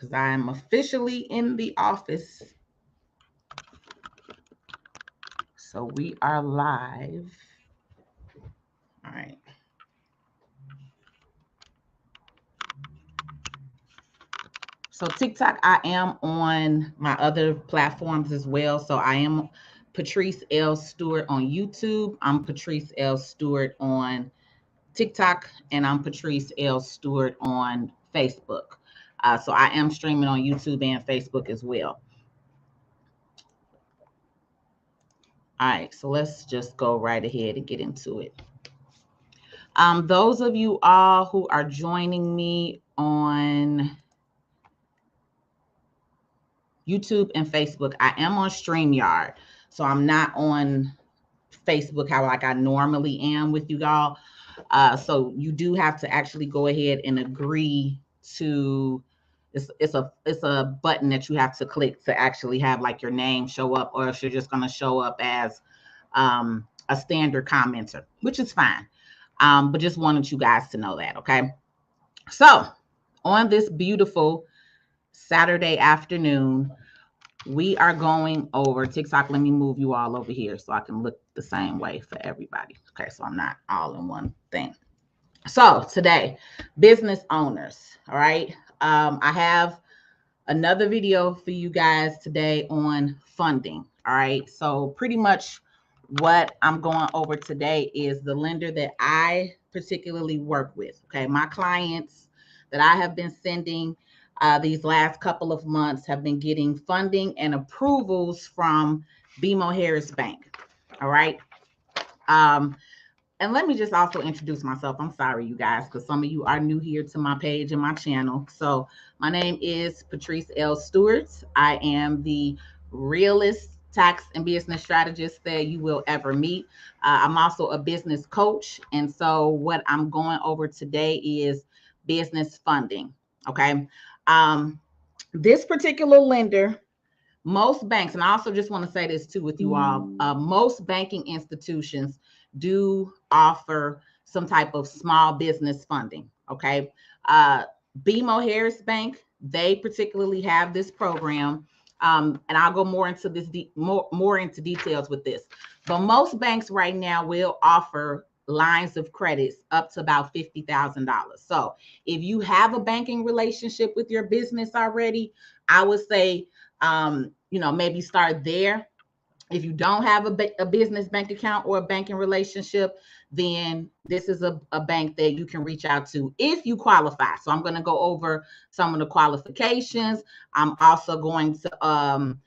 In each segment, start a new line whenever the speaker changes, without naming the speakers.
because I am officially in the office. So we are live. All right. So TikTok, I am on my other platforms as well. So I am Patrice L. Stewart on YouTube. I'm Patrice L. Stewart on TikTok, and I'm Patrice L. Stewart on Facebook. So I am streaming on YouTube and Facebook as well. All right, so let's just go right ahead and get into it. Those of you all who are joining me on YouTube and Facebook, I am on StreamYard. So I'm not on Facebook how like I normally am with you all. So you do have to actually go ahead and agree to it's a button that you have to click to actually have like your name show up, or if you're just going to show up as a standard commenter, which is fine. But just wanted you guys to know that. Okay. So on this beautiful Saturday afternoon, we are going over TikTok. Let me move you all over here so I can look the same way for everybody. Okay, so I'm not all in one thing. So today, business owners, all right? I have another video for you guys today on funding, all right? So pretty much what I'm going over today is the lender that I particularly work with, okay? My clients that I have been sending these last couple of months have been getting funding and approvals from BMO Harris Bank. All right. And let me just also introduce myself. I'm sorry, you guys, because some of you are new here to my page and my channel. So my name is Patrice L. Stewart. I am the realest tax and business strategist that you will ever meet. I'm also a business coach. And so what I'm going over today is business funding. Okay. This particular lender, most banks, and I also just want to say this too with you all, most banking institutions do offer some type of small business funding. Okay. BMO Harris Bank, they particularly have this program. And I'll go more into this more into details with this. But most banks right now will offer lines of credits up to about $50,000. So if you have a banking relationship with your business already, I would say, maybe start there. If you don't have a business bank account or a banking relationship, then this is a bank that you can reach out to if you qualify. So I'm going to go over some of the qualifications. I'm also going to,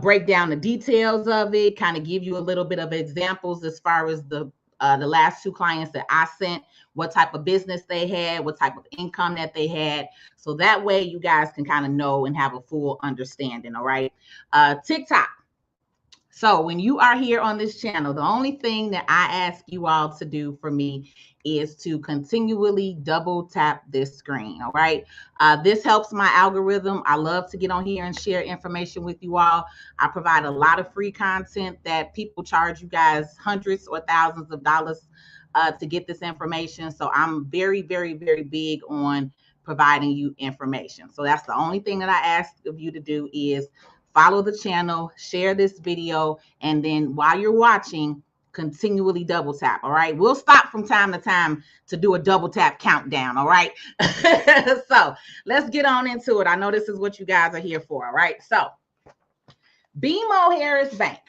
break down the details of it, kind of give you a little bit of examples as far as the last two clients that I sent, what type of business they had, what type of income that they had. So that way you guys can kind of know and have a full understanding. All right. TikTok. So when you are here on this channel, the only thing that I ask you all to do for me is to continually double tap this screen. All right. This helps my algorithm. I love to get on here and share information with you all. I provide a lot of free content that people charge you guys hundreds or thousands of dollars to get this information. So I'm very, very, very big on providing you information. So that's the only thing that I ask of you to do is follow the channel, share this video, and then while you're watching, continually double tap. All right. We'll stop from time to time to do a double tap countdown. All right. So let's get on into it. I know this is what you guys are here for. All right. So BMO Harris Bank.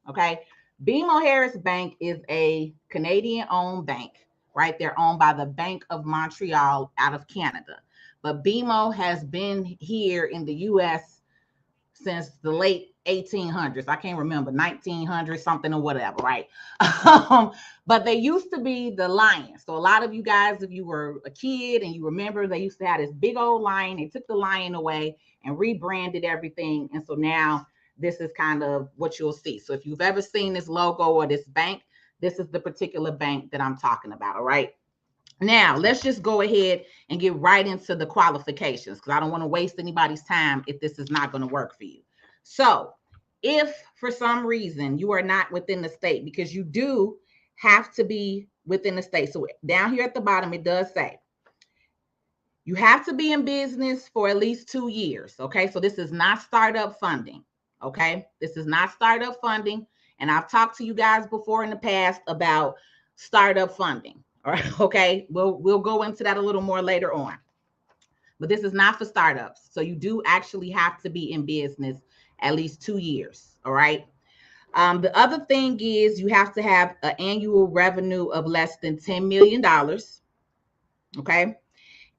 Okay. BMO Harris Bank is a Canadian owned bank, right? They're owned by the Bank of Montreal out of Canada. But BMO has been here in the U.S. since the late 1800s. I can't remember, 1900 something or whatever, right? But they used to be the lion. So a lot of you guys, if you were a kid and you remember, they used to have this big old lion. They took the lion away and rebranded everything. And so now this is kind of what you'll see. So if you've ever seen this logo or this bank, this is the particular bank that I'm talking about, all right? Now, let's just go ahead and get right into the qualifications because I don't want to waste anybody's time if this is not going to work for you. So if for some reason you are not within the state, because you do have to be within the state. So down here at the bottom, it does say, You have to be in business for at least 2 years. Okay. So this is not startup funding. Okay. This is not startup funding. And I've talked to you guys before in the past about startup funding. All right. Okay. We'll go into that a little more later on. But this is not for startups. So you do actually have to be in business at least 2 years. All right. The other thing is you have to have an annual revenue of less than $10 million. Okay.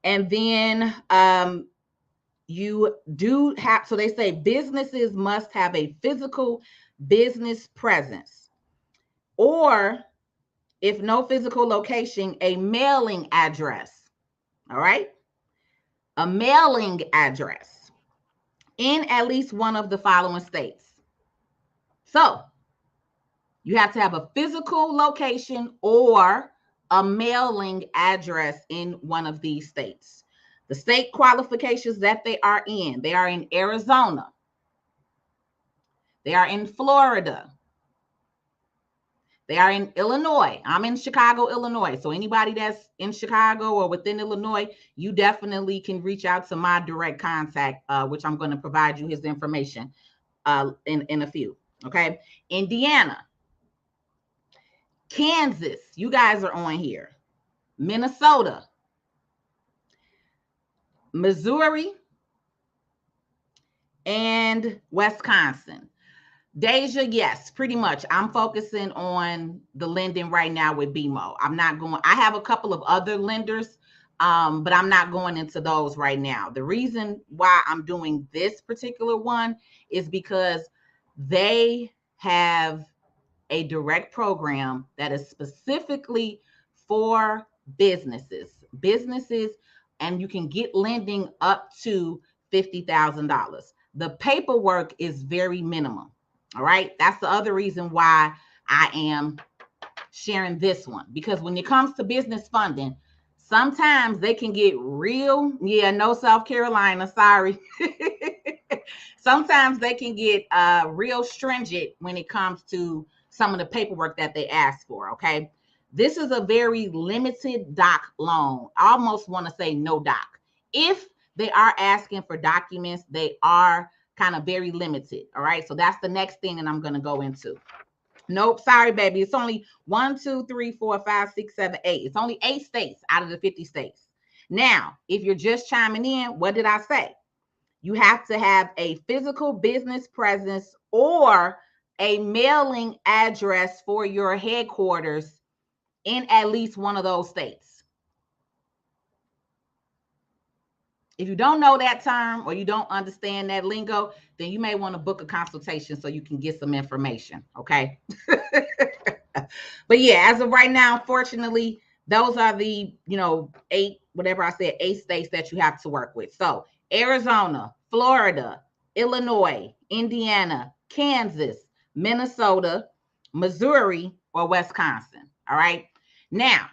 And then you do have, so they say businesses must have a physical business presence, or if no physical location, a mailing address. All right. A mailing address in at least one of the following states. So you have to have a physical location or a mailing address in one of these states. The state qualifications that they are in Arizona. They are in Florida. They are in Illinois. I'm in Chicago, Illinois. So anybody that's in Chicago or within Illinois, you definitely can reach out to my direct contact, which I'm going to provide you his information in a few. Okay. Indiana. Kansas, you guys are on here. Minnesota, Missouri, and Wisconsin. Deja, yes, pretty much. I'm focusing on the lending right now with BMO. I have a couple of other lenders, but I'm not going into those right now. The reason why I'm doing this particular one is because they have a direct program that is specifically for businesses, and you can get lending up to $50,000. The paperwork is very minimum. All right. That's the other reason why I am sharing this one, because when it comes to business funding, sometimes they can get real. Yeah, no, South Carolina, sorry. Sometimes they can get real stringent when it comes to some of the paperwork that they ask for. Okay. This is a very limited doc loan. I almost want to say no doc. If they are asking for documents, they are kind of very limited. All right. So that's the next thing that I'm going to go into. Nope. Sorry, baby. It's only 1, 2, 3, 4, 5, 6, 7, 8. It's only 8 states out of the 50 states. Now, if you're just chiming in, what did I say? You have to have a physical business presence or a mailing address for your headquarters in at least one of those states. If you don't know that term or you don't understand that lingo, then you may want to book a consultation so you can get some information. Okay. But yeah, as of right now, unfortunately, those are the, 8 states that you have to work with. So Arizona, Florida, Illinois, Indiana, Kansas, Minnesota, Missouri, or Wisconsin. All right. Now,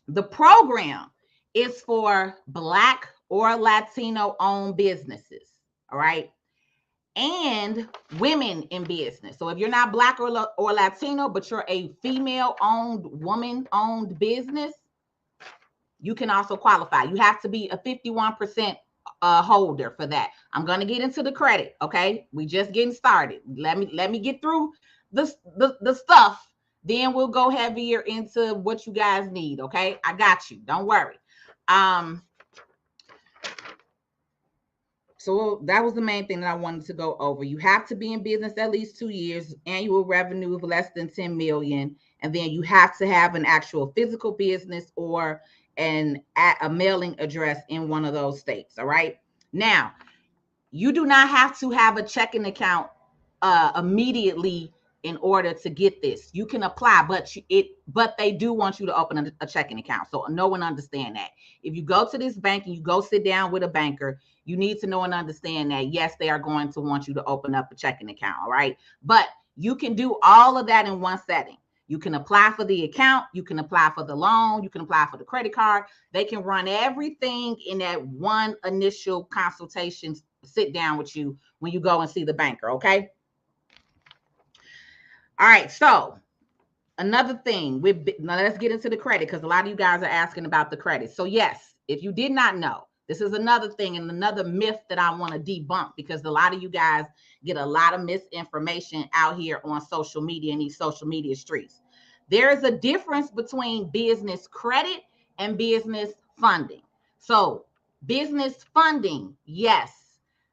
the program is for Black or Latino owned businesses. All right. And women in business. So if you're not Black or Latino, but you're a female owned, woman owned business, you can also qualify. You have to be a 51% holder for that. I'm going to get into the credit. Okay. We just getting started. Let me get through the stuff. Then we'll go heavier into what you guys need. Okay. I got you. Don't worry. So that was the main thing that I wanted to go over. You have to be in business at least 2 years, annual revenue of less than 10 million. And then you have to have an actual physical business or a mailing address in one of those states. All right. Now, you do not have to have a checking account immediately in order to get this. You can apply, but they do want you to open a checking account. So no one understand that. If you go to this bank and you go sit down with a banker, you need to know and understand that, yes, they are going to want you to open up a checking account. All right. But you can do all of that in one setting. You can apply for the account. You can apply for the loan. You can apply for the credit card. They can run everything in that one initial consultation, sit down with you when you go and see the banker. Okay. All right. So another thing, now let's get into the credit, because a lot of you guys are asking about the credit. So yes, if you did not know, This is another thing and another myth that I want to debunk, because a lot of you guys get a lot of misinformation out here on social media, in these social media streets. There is a difference between business credit and business funding. So business funding, yes,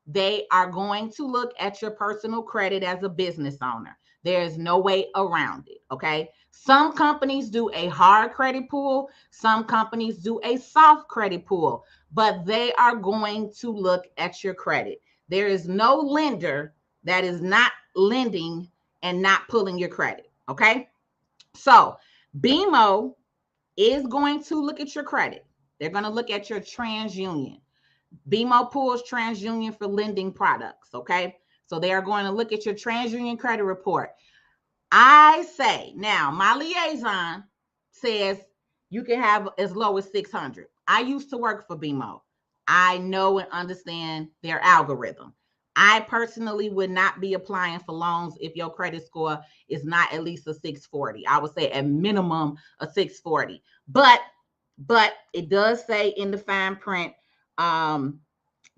they are going to look at your personal credit as a business owner. There's no way around it. Okay. Some companies do a hard credit pool. Some companies do a soft credit pool, but they are going to look at your credit. There is no lender that is not lending and not pulling your credit. Okay. So BMO is going to look at your credit. They're going to look at your TransUnion. BMO pulls TransUnion for lending products. Okay. So they are going to look at your TransUnion credit report. I say now, my liaison says you can have as low as 600. I used to work for BMO. I know and understand their algorithm. I personally would not be applying for loans if your credit score is not at least a 640. I would say at minimum a 640. But it does say in the fine print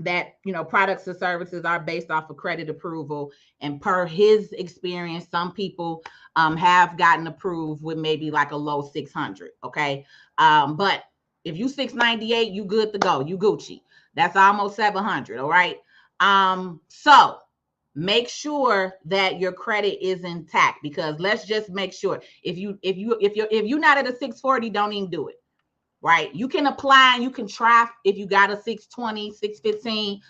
that, you know, products and services are based off of credit approval. And per his experience, some people have gotten approved with maybe like a low 600. Okay. But if you 698, you good to go. You Gucci. That's almost 700. All right. So make sure that your credit is intact, because let's just make sure if you're not at a 640, don't even do it. Right. You can apply and you can try if you got a 620, 615,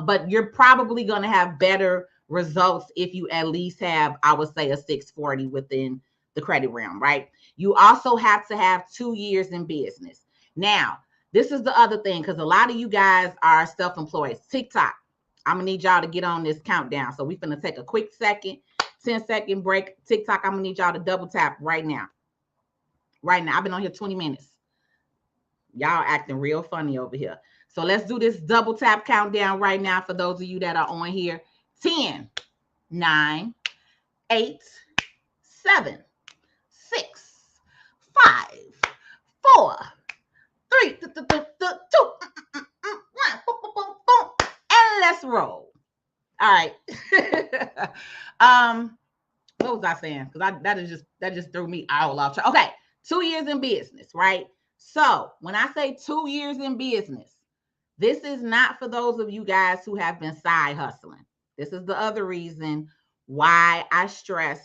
but you're probably going to have better results if you at least have, I would say, a 640 within the credit realm. Right. You also have to have 2 years in business. Now, this is the other thing, because a lot of you guys are self-employed. TikTok, I'm going to need y'all to get on this countdown. So we're going to take a quick 10-second break. TikTok, I'm going to need y'all to double tap right now. Right now. I've been on here 20 minutes. Y'all acting real funny over here. So let's do this double tap countdown right now for those of you that are on here. 10, 9, 8, 7, 6, 5, 4, 3, 2, 1, and let's roll. All right. What was I saying? Because that just threw me all off track. Okay, 2 years in business, right? So when I say 2 years in business, this is not for those of you guys who have been side hustling. This is the other reason why I stress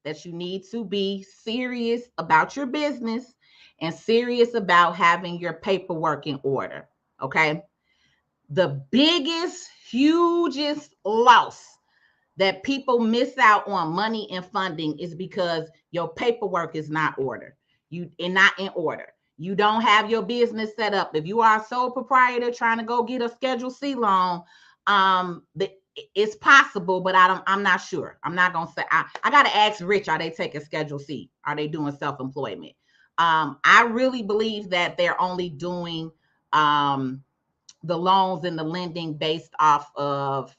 that you need to be serious about your business and serious about having your paperwork in order. Okay. The biggest, hugest loss that people miss out on money and funding is because your paperwork is not not in order. You don't have your business set up. If you are a sole proprietor trying to go get a Schedule C loan, it's possible, but I'm not sure. I'm not gonna say. I gotta ask Rich, are they taking Schedule C? Are they doing self-employment? I really believe that they're only doing the loans and the lending based off of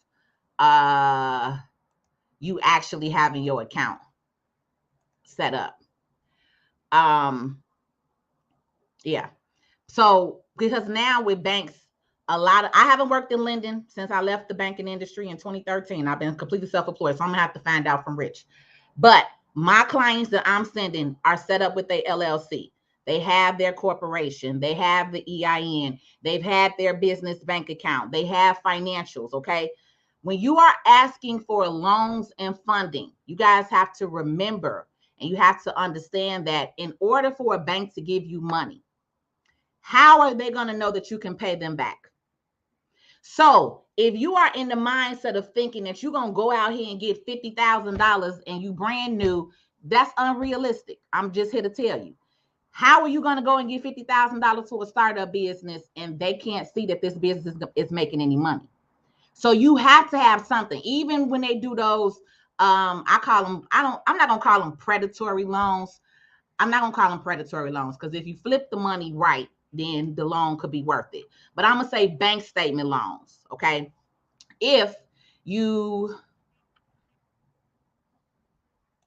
you actually having your account set up. Yeah. So because now with banks, I haven't worked in lending since I left the banking industry in 2013. I've been completely self-employed, so I'm gonna have to find out from Rich. But my clients that I'm sending are set up with a LLC. They have their corporation, they have the EIN, they've had their business bank account, they have financials. Okay. When you are asking for loans and funding, you guys have to remember and you have to understand that in order for a bank to give you money, how are they going to know that you can pay them back? So if you are in the mindset of thinking that you're going to go out here and get $50,000 and you brand new, that's unrealistic. I'm just here to tell you. How are you going to go and get $50,000 to a startup business and they can't see that this business is making any money? So you have to have something. Even when they do those, I call them, I'm not going to call them predatory loans. I'm not going to call them predatory loans because if you flip the money right, then the loan could be worth it. But I'm going to say bank statement loans, okay? If you,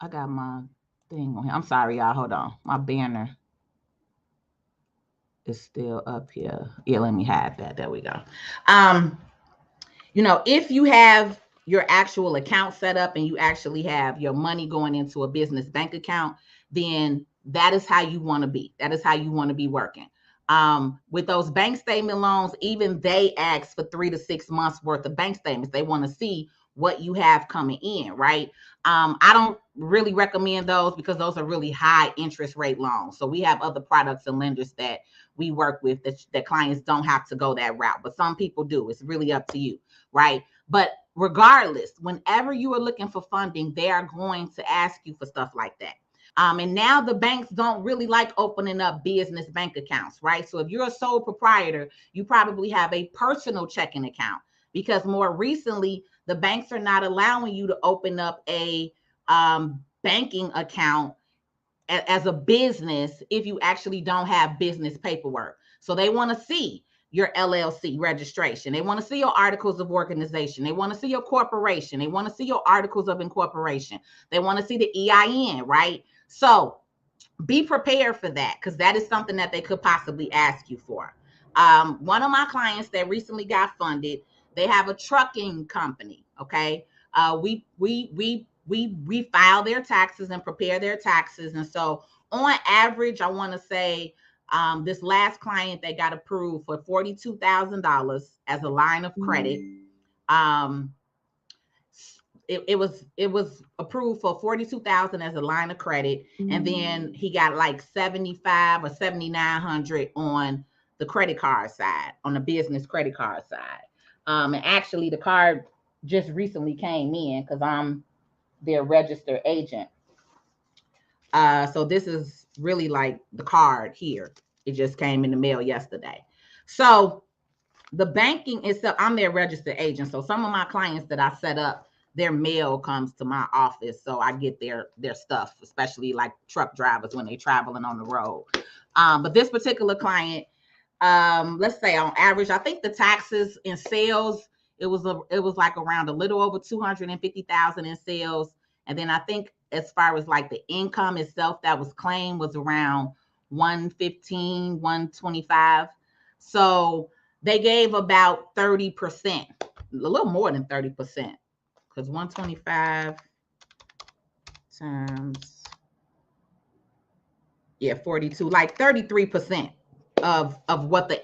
I got my thing on here. I'm sorry, y'all. Hold on. My banner. It's still up here. Yeah, let me hide that. There we go. If you have your actual account set up and you actually have your money going into a business bank account, then that is how you want to be. That is how you want to be working. With those bank statement loans, even they ask for 3 to 6 months worth of bank statements. They want to see what you have coming in, right? I don't really recommend those because those are really high interest rate loans. So we have other products and lenders that we work with that clients don't have to go that route, but some people do. It's really up to you, right? But regardless, whenever you are looking for funding, they are going to ask you for stuff like that. And now the banks don't really like opening up business bank accounts, right? So if you're a sole proprietor, you probably have a personal checking account, because more recently, the banks are not allowing you to open up a banking account as a business if you actually don't have business paperwork. So they want to see your LLC registration. They want to see your articles of organization. They want to see your corporation. They want to see your articles of incorporation. They want to see the EIN, right? So be prepared for that, because that is something that they could possibly ask you for. One of my clients that recently got funded, they have a trucking company. Okay. We file their taxes and prepare their taxes. And so on average, I want to say this last client, they got approved for $42,000 as a line of credit. It was approved for 42,000 as a line of credit, and then he got like 75 or 7,900 on the credit card side, on the business credit card side. And actually, the card just recently came in because I'm their registered agent. So this is really like the card here. It just came in the mail yesterday. So the banking itself, I'm their registered agent. So some of my clients that I set up, their mail comes to my office. So I get their stuff, especially like truck drivers when they're traveling on the road. But this particular client, let's say on average, I think the taxes in sales, it was like around a little over 250,000 in sales. And then I think as far as like the income itself that was claimed was around 115, 125. So they gave about 30%, a little more than 30%, because 125 times, 42, like 33% of what the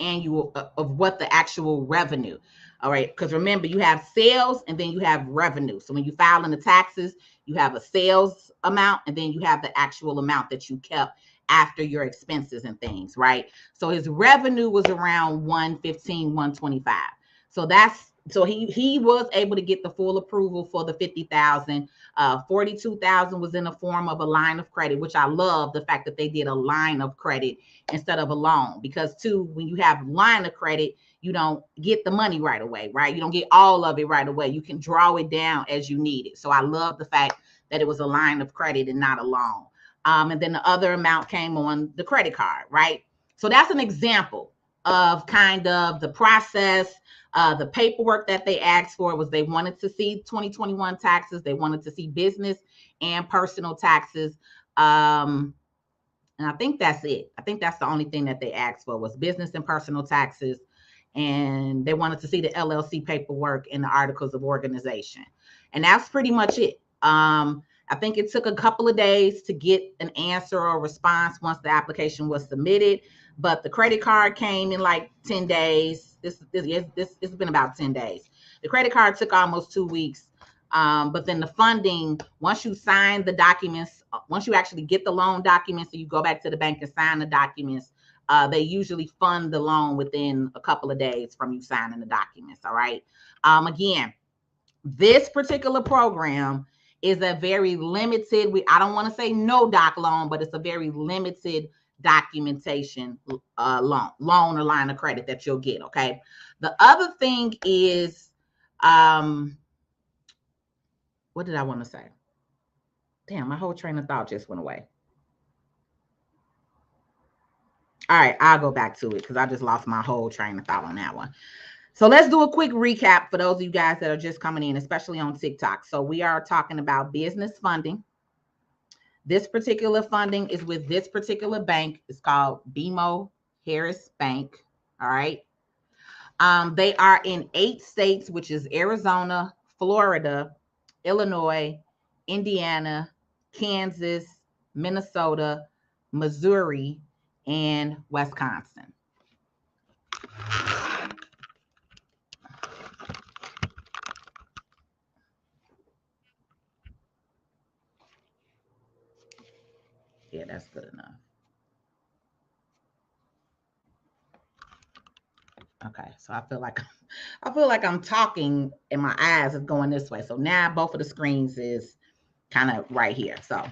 actual revenue. All right, because remember, you have sales and then you have revenue. So when you file in the taxes, you have a sales amount and then you have the actual amount that you kept after your expenses and things, right? So his revenue was around 115, 125. So he was able to get the full approval for the 50,000. 42,000 was in the form of a line of credit, which I love the fact that they did a line of credit instead of a loan, because too, when you have line of credit, you don't get the money right away, right? You don't get all of it right away. You can draw it down as you need it. So I love the fact that it was a line of credit and not a loan. And then the other amount came on the credit card, right? So that's an example of kind of the process. The paperwork that they asked for was they wanted to see 2021 taxes. They wanted to see business and personal taxes. And I think that's it. I think that's the only thing that they asked for was business and personal taxes. And they wanted to see the LLC paperwork and the articles of organization. And that's pretty much it. I think it took a couple of days to get an answer or response once the application was submitted, but the credit card came in like 10 days. It's been about 10 days. The credit card took almost 2 weeks. But then the funding, once you sign the documents, once you actually get the loan documents, so you go back to the bank and sign the documents, they usually fund the loan within a couple of days from you signing the documents. All right. Again, this particular program is a very limited, I don't want to say no doc loan, but it's a very limited documentation loan or line of credit that you'll get. Okay. The other thing is, what did I want to say? Damn, my whole train of thought just went away. All right, I'll go back to it because I just lost my whole train of thought on that one. So let's do a quick recap for those of you guys that are just coming in, especially on TikTok. So we are talking about business funding. This particular funding is with this particular bank. It's called BMO Harris Bank. All right. They are in 8 states, which is Arizona, Florida, Illinois, Indiana, Kansas, Minnesota, Missouri, and Wisconsin. Yeah, that's good enough. Okay, so I feel like I'm talking and my eyes is going this way. So now both of the screens is kind of right here. So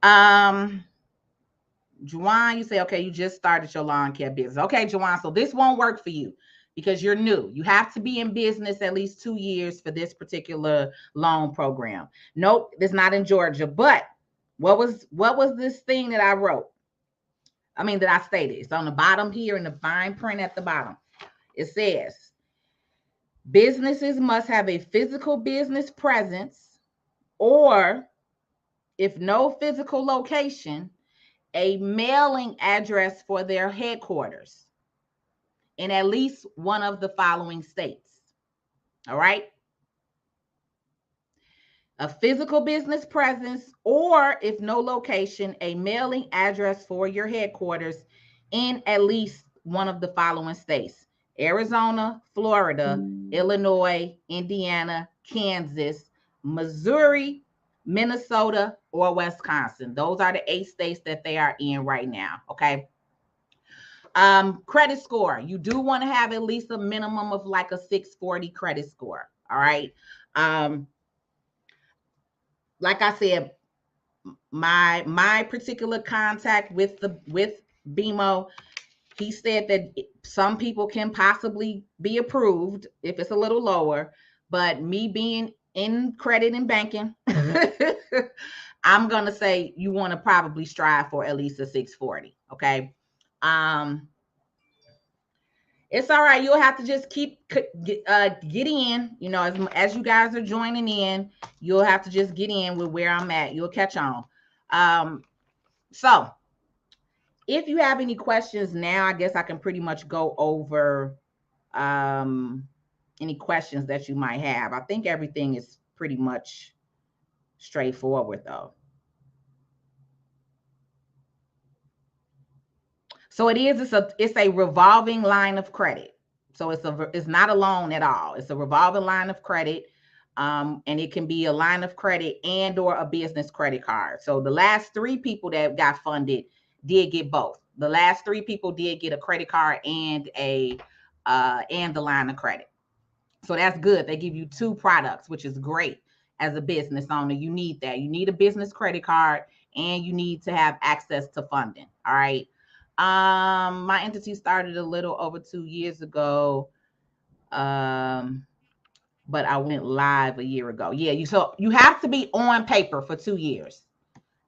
Juwan, you say, okay, you just started your lawn care business. Okay, Juwan, so this won't work for you because you're new. You have to be in business at least 2 years for this particular loan program. Nope, it's not in Georgia. But what was this thing that I wrote? I mean, that I stated. It's on the bottom here in the fine print at the bottom. It says, businesses must have a physical business presence, or if no physical location, a mailing address for their headquarters in at least one of the following states. All right. A physical business presence, or if no location, a mailing address for your headquarters in at least one of the following states: Arizona, Florida, Illinois, Indiana, Kansas, Missouri, Minnesota, or Wisconsin. Those are the 8 states that they are in right now. Okay. Credit score. You do want to have at least a minimum of like a 640 credit score. All right. Like I said, my particular contact with BMO, he said that some people can possibly be approved if it's a little lower, but me being in credit and banking, I'm gonna say you want to probably strive for at least a 640. Okay. It's all right. You'll have to just keep get in. You know, as you guys are joining in, you'll have to just get in with where I'm at. You'll catch on. So if you have any questions now, I guess I can pretty much go over any questions that you might have. I think everything is pretty much straightforward though. So it's a revolving line of credit. So it's not a loan at all. It's a revolving line of credit. And it can be a line of credit and or a business credit card. So the last 3 people that got funded did get both. The last 3 people did get a credit card and the line of credit. So that's good. They give you 2 products, which is great. As a business owner, you need that. You need a business credit card and you need to have access to funding. All right. My entity started a little over 2 years ago. But I went live a year ago. Yeah, so you have to be on paper for 2 years.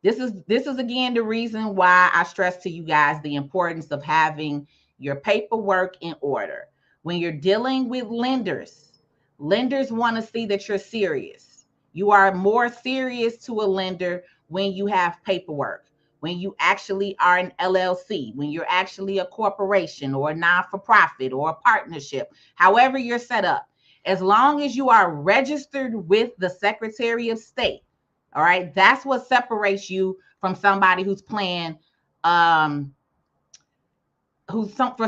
This is again the reason why I stress to you guys the importance of having your paperwork in order. When you're dealing with lenders want to see that you're serious. You are more serious to a lender when you have paperwork, when you actually are an LLC, when you're actually a corporation or a non-for-profit or a partnership, however you're set up. As long as you are registered with the Secretary of State, all right, that's what separates you from somebody who's playing, for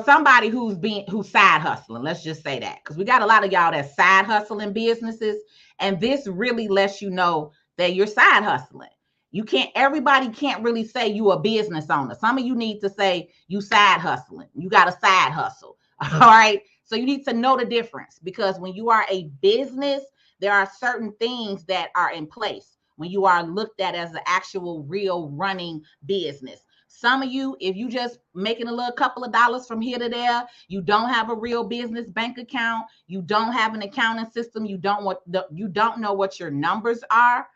somebody who's side hustling. Let's just say that, because we got a lot of y'all that side hustling businesses, and this really lets you know that you're side hustling. Everybody can't really say you a business owner. Some of you need to say you side hustling. You got a side hustle. All right. So you need to know the difference, because when you are a business, there are certain things that are in place when you are looked at as an actual real running business. Some of you, if you just making a little couple of dollars from here to there, you don't have a real business bank account, you don't have an accounting system, you don't know what your numbers are.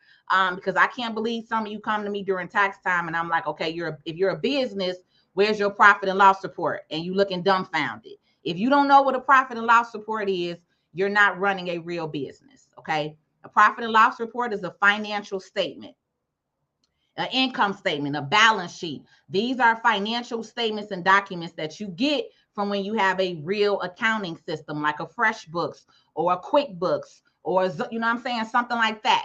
Because I can't believe some of you come to me during tax time and I'm like, okay, if you're a business, where's your profit and loss report? And you looking dumbfounded. If you don't know what a profit and loss report is, you're not running a real business. Okay. A profit and loss report is a financial statement. an income statement, a balance sheet. These are financial statements and documents that you get from when you have a real accounting system like a FreshBooks or a QuickBooks or, you know what I'm saying, something like that.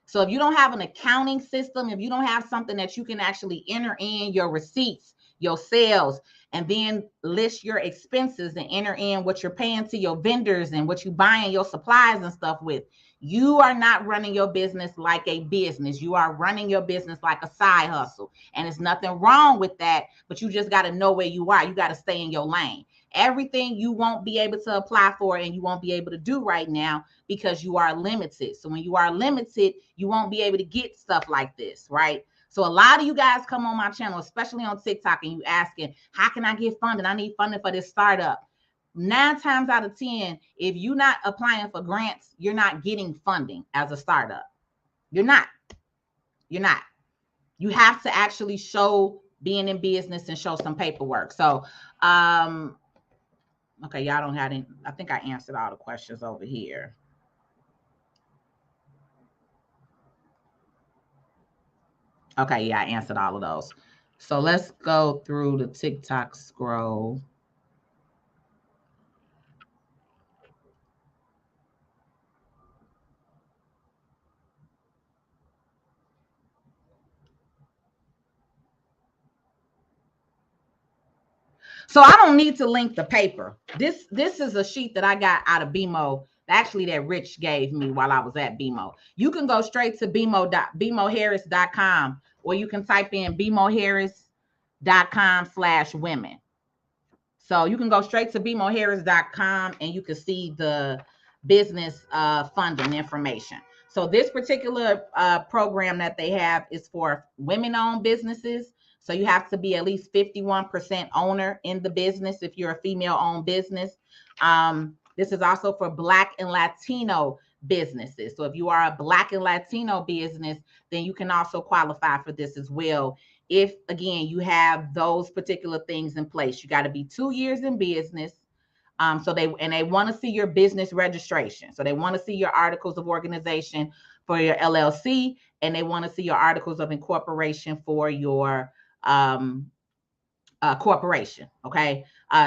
So if you don't have an accounting system, if you don't have something that you can actually enter in your receipts, your sales, and then list your expenses and enter in what you're paying to your vendors and what you buying your supplies and stuff with, you are not running your business like a business. You are running your business like a side hustle. And there's nothing wrong with that, but you just got to know where you are. You got to stay in your lane. Everything you won't be able to apply for and you won't be able to do right now because you are limited. So when you are limited, you won't be able to get stuff like this, right? So a lot of you guys come on my channel, especially on TikTok, and you asking, how can I get funding? I need funding for this startup. 9 times out of 10, if you're not applying for grants, you're not getting funding as a startup. You're not. You're not. You have to actually show being in business and show some paperwork. So, okay, y'all don't have any. I think I answered all the questions over here. Okay, yeah, I answered all of those. So let's go through the TikTok scroll. So I don't need to link the paper. This is a sheet that I got out of BMO, actually that Rich gave me while I was at BMO. You can go straight to bmoharris.com, or you can type in bmoharris.com/women. So you can go straight to bmoharris.com and you can see the business funding information. So this particular program that they have is for women-owned businesses. So you have to be at least 51% owner in the business if you're a female-owned business. This is also for Black and Latino businesses. So if you are a Black and Latino business, then you can also qualify for this as well. If, again, you have those particular things in place, you got to be 2 years in business. So they want to see your business registration. So they want to see your articles of organization for your LLC, and they want to see your articles of incorporation for your corporation. Okay.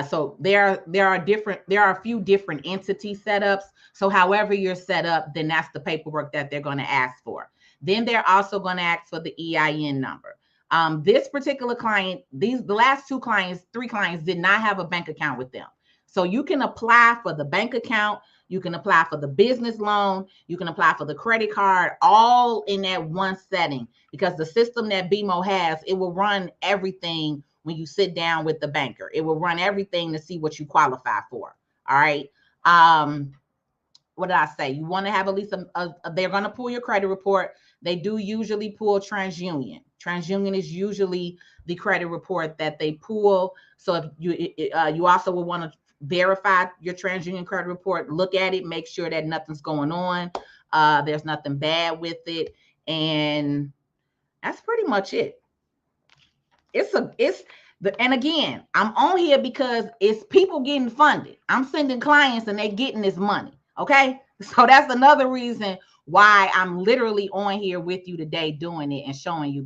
So there are a few different entity setups. So however you're set up, then that's the paperwork that they're going to ask for. Then they're also going to ask for the EIN number. This particular client, the last 3 clients did not have a bank account with them. So you can apply for the bank account, you can apply for the business loan, you can apply for the credit card, all in that one setting, because the system that BMO has, it will run everything when you sit down with the banker. It will run everything to see what you qualify for. All right. What did I say? You want to have at least they're going to pull your credit report. They do usually pull TransUnion. TransUnion is usually the credit report that they pull. So if you also will want to verify your TransUnion credit report, look at it, make sure that nothing's going on. There's nothing bad with it. And that's pretty much it. And again, I'm on here because it's people getting funded. I'm sending clients and they getting this money. Okay. So that's another reason why I'm literally on here with you today doing it and showing you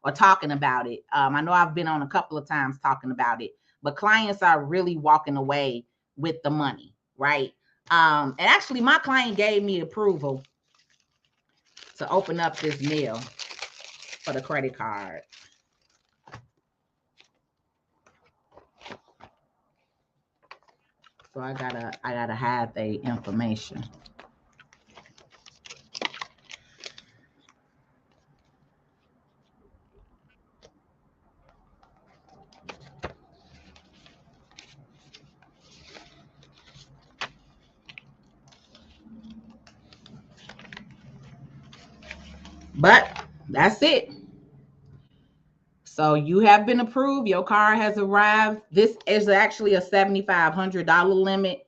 or talking about it. I know I've been on a couple of times talking about it, but clients are really walking away with the money, right? And actually my client gave me approval to open up this mail for the credit card. So I gotta hide the information. But that's it. So you have been approved. Your car has arrived. This is actually a $7,500 limit.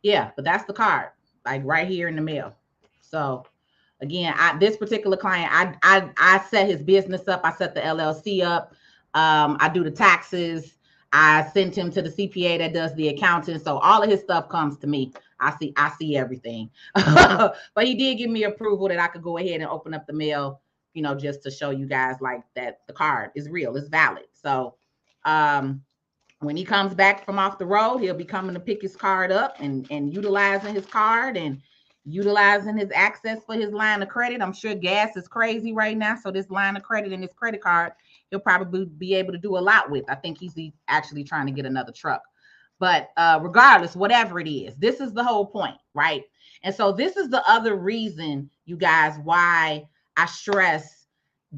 Yeah, but that's the card, like right here in the mail. So Again, this particular client, I set his business up. I set the LLC up. I do the taxes. I sent him to the CPA that does the accounting. So all of his stuff comes to me. I see everything. But he did give me approval that I could go ahead and open up the mail, you know, just to show you guys like that the card is real, it's valid. So when he comes back from off the road, he'll be coming to pick his card up and utilizing his card and utilizing his access for his line of credit. I'm sure gas is crazy right now. So this line of credit and his credit card, he'll probably be able to do a lot with. I think he's actually trying to get another truck. But regardless, whatever it is, this is the whole point, right? And so this is the other reason, you guys, why I stress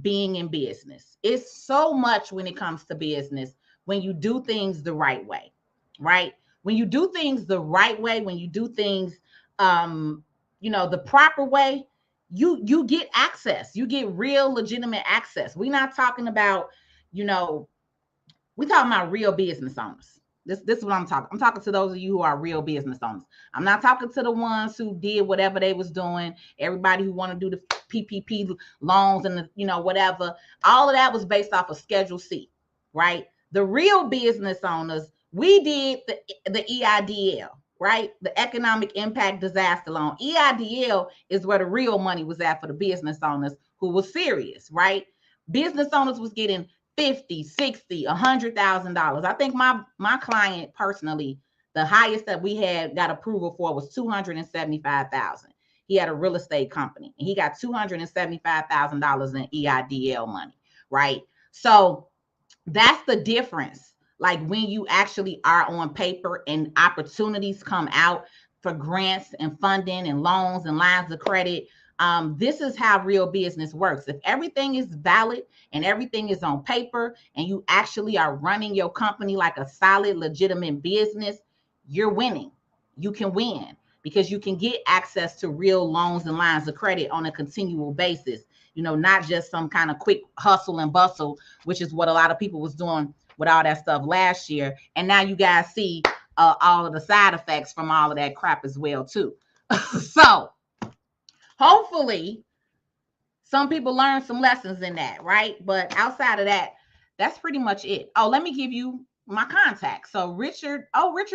being in business. It's so much when it comes to business when you do things the right way, right? When you do things the right way, when you do things, you know, the proper way, you get access. You get real legitimate access. We're not talking about, you know, we're talking about real business owners. This is what I'm talking. I'm talking to those of you who are real business owners. I'm not talking to the ones who did whatever they was doing. Everybody who want to do the PPP loans and the, you know, whatever. All of that was based off of Schedule C, right? The real business owners, we did the EIDL, right? The Economic Impact Disaster Loan. EIDL is where the real money was at for the business owners who was serious, right? Business owners was getting $50, $60, $100,000. I think my client personally, the highest that we had got approval for was $275,000. He had a real estate company and he got $275,000 in EIDL money, right? So that's the difference. Like when you actually are on paper and opportunities come out for grants and funding and loans and lines of credit. This is how real business works. If everything is valid and everything is on paper and you actually are running your company like a solid, legitimate business, you're winning. You can win because you can get access to real loans and lines of credit on a continual basis. You know, not just some kind of quick hustle and bustle, which is what a lot of people was doing with all that stuff last year. And now you guys see all of the side effects from all of that crap as well, too. So hopefully some people learn some lessons in that, right? But outside of that, that's pretty much it. Oh, let me give you my contact. So Richard's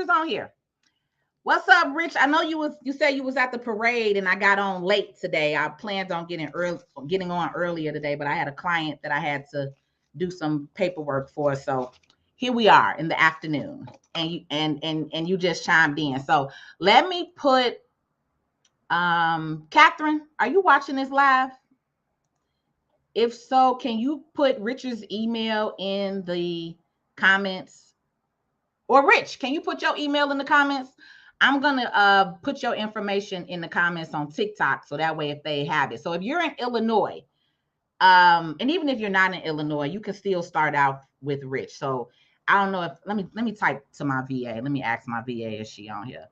on here. What's up, Rich? I know you said you was at the parade and I got on late today. I planned on getting on earlier today, but I had a client that I had to do some paperwork for. So here we are in the afternoon and you just chimed in. So let me put Catherine, are you watching this live? If so, can you put Richard's email in the comments? Or Rich, can you put your email in the comments? I'm going to put your information in the comments on TikTok. So that way, if they have it. So if you're in Illinois, and even if you're not in Illinois, you can still start out with Rich. So I don't know if, let me type to my VA. Let me ask my VA, is she on here?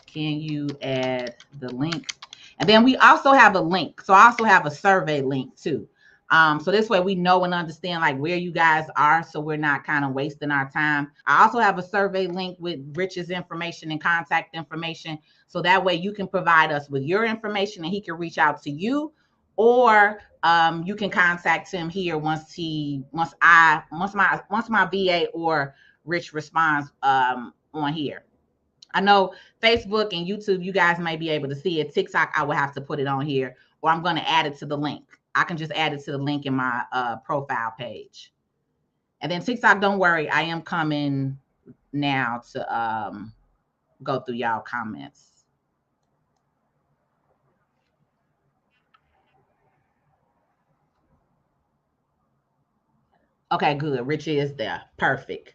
Can you add the link? And then we also have a link. So I also have a survey link too. So this way we know and understand like where you guys are, so we're not kind of wasting our time. I also have a survey link with Rich's information and contact information. So that way you can provide us with your information and he can reach out to you, or you can contact him here once my VA or Rich responds on here. I know Facebook and YouTube, you guys may be able to see it. TikTok, I will have to put it on here, or I'm going to add it to the link. I can just add it to the link in my profile page. And then TikTok, don't worry, I am coming now to go through y'all comments. Okay, good. Richie is there. Perfect.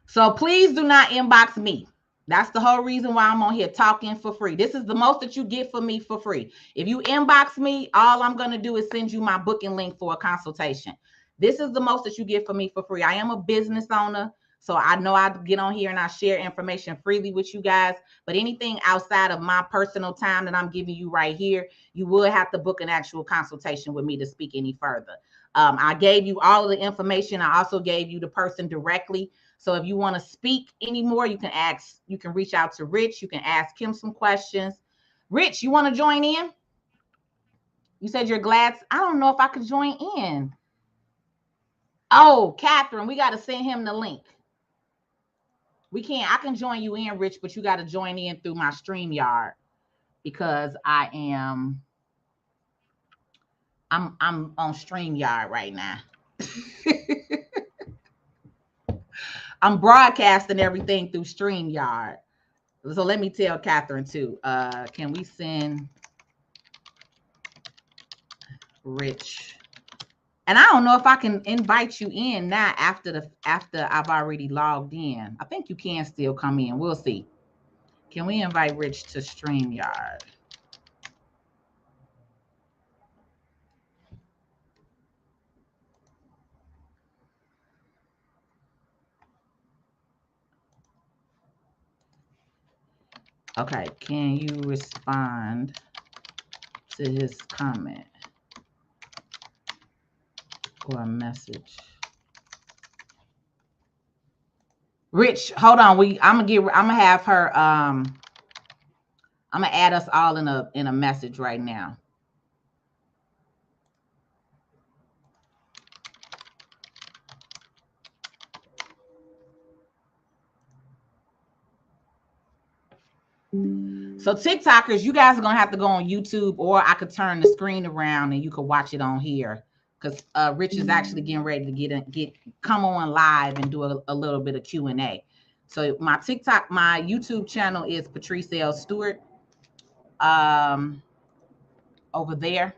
So please do not inbox me. That's the whole reason why I'm on here talking for free. This is the most that you get from me for free. If you inbox me, all I'm going to do is send you my booking link for a consultation. This is the most that you get from me for free. I am a business owner, so I know I get on here and I share information freely with you guys. But anything outside of my personal time that I'm giving you right here, you will have to book an actual consultation with me to speak any further. I gave you all of the information. I also gave you the person directly. So if you want to speak anymore, you can reach out to Rich. You can ask him some questions. Rich, you want to join in? You said you're glad. I don't know if I could join in. Oh, Catherine, we got to send him the link. We can't. I can join you in, Rich, but you got to join in through my StreamYard because I'm on StreamYard right now. I'm broadcasting everything through StreamYard. So let me tell Catherine too. Can we send Rich? And I don't know if I can invite you in now after I've already logged in. I think you can still come in. We'll see. Can we invite Rich to StreamYard? Okay, can you respond to his comment or a message? Rich, hold on. I'm gonna have her I'm gonna add us all in a message right now. So TikTokers, you guys are gonna have to go on YouTube, or I could turn the screen around and you could watch it on here. Because Rich is actually getting ready to come on live and do a little bit of Q&A. So my YouTube channel is Patrice L. Stewart. Over there.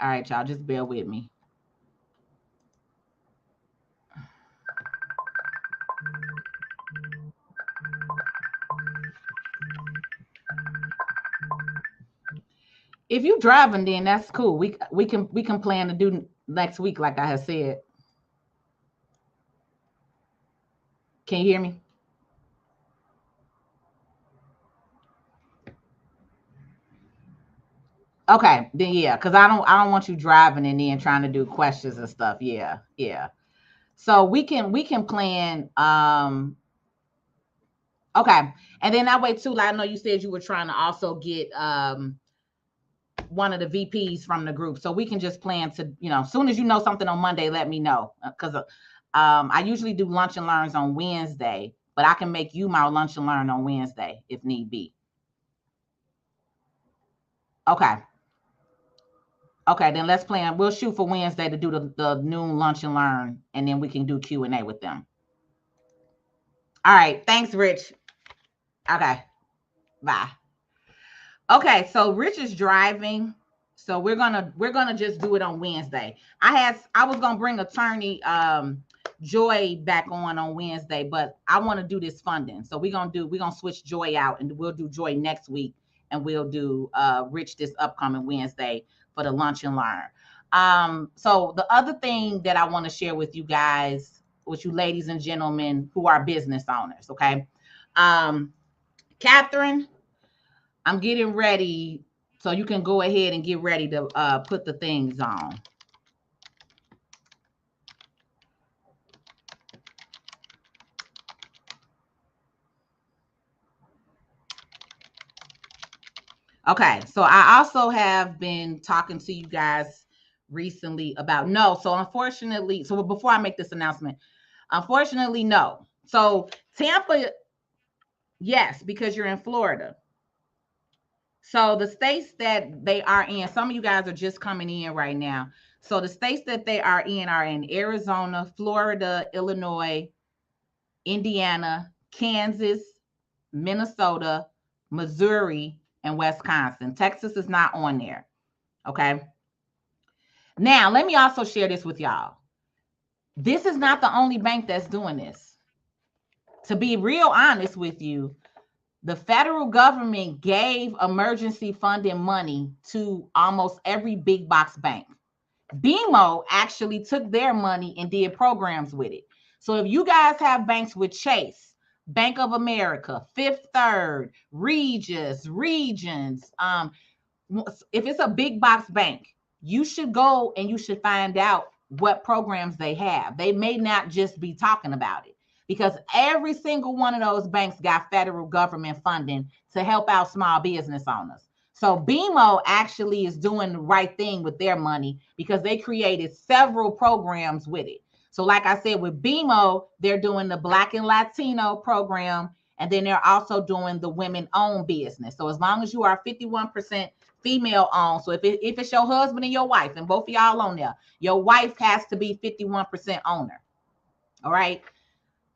All right, y'all, just bear with me. If you're driving, then that's cool. We can plan to do next week, like I have said. Can you hear me? Okay, then yeah, because I don't want you driving and then trying to do questions and stuff. Yeah. So we can plan. Okay, and then that way too. Like I know you said you were trying to also get one of the VPs from the group, so we can just plan to, as soon as you know something on Monday, let me know, because I usually do lunch and learns on Wednesday, but I can make you my lunch and learn on Wednesday if need be. Okay, then let's plan. We'll shoot for Wednesday to do the noon lunch and learn, and then we can do Q&A with them. All right, thanks, Rich. Okay, bye. Okay, so Rich is driving, so we're gonna just do it on Wednesday. I was gonna bring attorney Joy back on Wednesday, but I want to do this funding, so we're gonna switch Joy out, and we'll do Joy next week, and we'll do Rich this upcoming Wednesday for the lunch and learn. So the other thing that I want to share with you guys, with you ladies and gentlemen who are business owners, okay, Catherine, I'm getting ready, so you can go ahead and get ready to put the things on. Okay, so I also have been talking to you guys recently about so unfortunately, so before I make this announcement, unfortunately, no. So Tampa, yes, because you're in Florida. So the states that they are in, some of you guys are just coming in right now. So the states that they are in Arizona, Florida, Illinois, Indiana, Kansas, Minnesota, Missouri, and Wisconsin. Texas is not on there. Okay. Now, let me also share this with y'all. This is not the only bank that's doing this. To be real honest with you, the federal government gave emergency funding money to almost every big box bank. BMO actually took their money and did programs with it. So if you guys have banks with Chase, Bank of America, Fifth Third, Regions. If it's a big box bank, you should go and you should find out what programs they have. They may not just be talking about it, because every single one of those banks got federal government funding to help out small business owners. So BMO actually is doing the right thing with their money because they created several programs with it. So like I said, with BMO, they're doing the Black and Latino program, and then they're also doing the women-owned business. So as long as you are 51% female owned, so if it's your husband and your wife, and both of y'all on there, your wife has to be 51% owner. All right.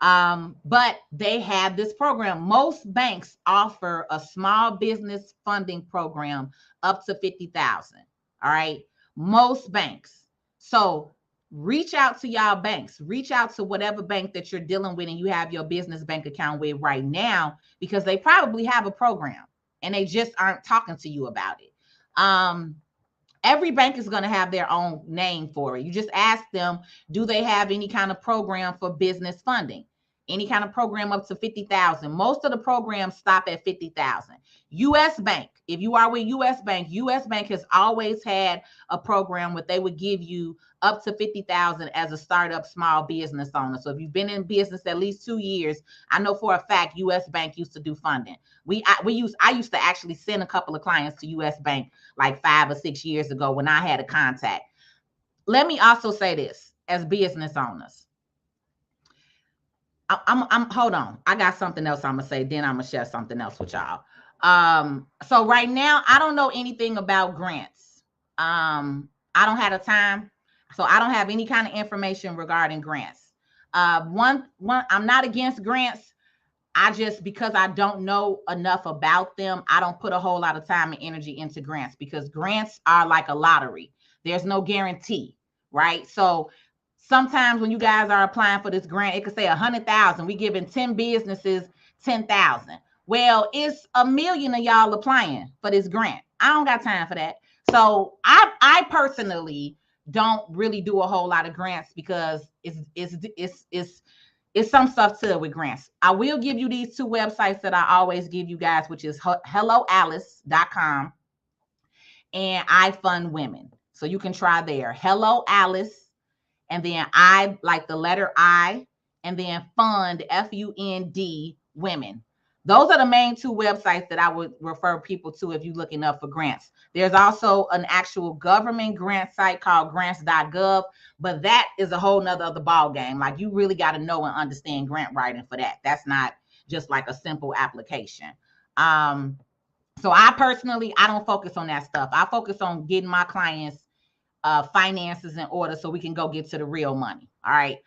But they have this program. Most banks offer a small business funding program up to 50,000. All right. Most banks. So reach out to y'all banks, reach out to whatever bank that you're dealing with and you have your business bank account with right now, because they probably have a program and they just aren't talking to you about it. Every bank is going to have their own name for it. You just ask them, do they have any kind of program for business funding? Any kind of program up to 50,000. Most of the programs stop at 50,000. US Bank, if you are with US Bank has always had a program where they would give you up to 50,000 as a startup small business owner. So if you've been in business at least 2 years, I know for a fact US Bank used to do funding. I used to actually send a couple of clients to US Bank like 5 or 6 years ago when I had a contact. Let me also say this as business owners. I'm hold on. I got something else I'm gonna say. Then I'm gonna share something else with y'all. So right now I don't know anything about grants. I don't have the time, so I don't have any kind of information regarding grants. One, I'm not against grants. Because I don't know enough about them, I don't put a whole lot of time and energy into grants, because grants are like a lottery. There's no guarantee, right? So sometimes when you guys are applying for this grant, it could say 100,000. We giving 10 businesses 10,000. Well, it's 1 million of y'all applying for this grant. I don't got time for that. So I personally don't really do a whole lot of grants, because it's some stuff to it with grants. I will give you these 2 websites that I always give you guys, which is helloalice.com and I Fund Women. So you can try there. Hello Alice, and then I, like the letter I, and then Fund, F-U-N-D, Women. Those are the main 2 websites that I would refer people to if you're looking up for grants. There's also an actual government grant site called grants.gov, but that is a whole nother other ball game. Like, you really got to know and understand grant writing for that. That's not just like a simple application. So I personally, I don't focus on that stuff. I focus on getting my clients finances in order so we can go get to the real money. All right.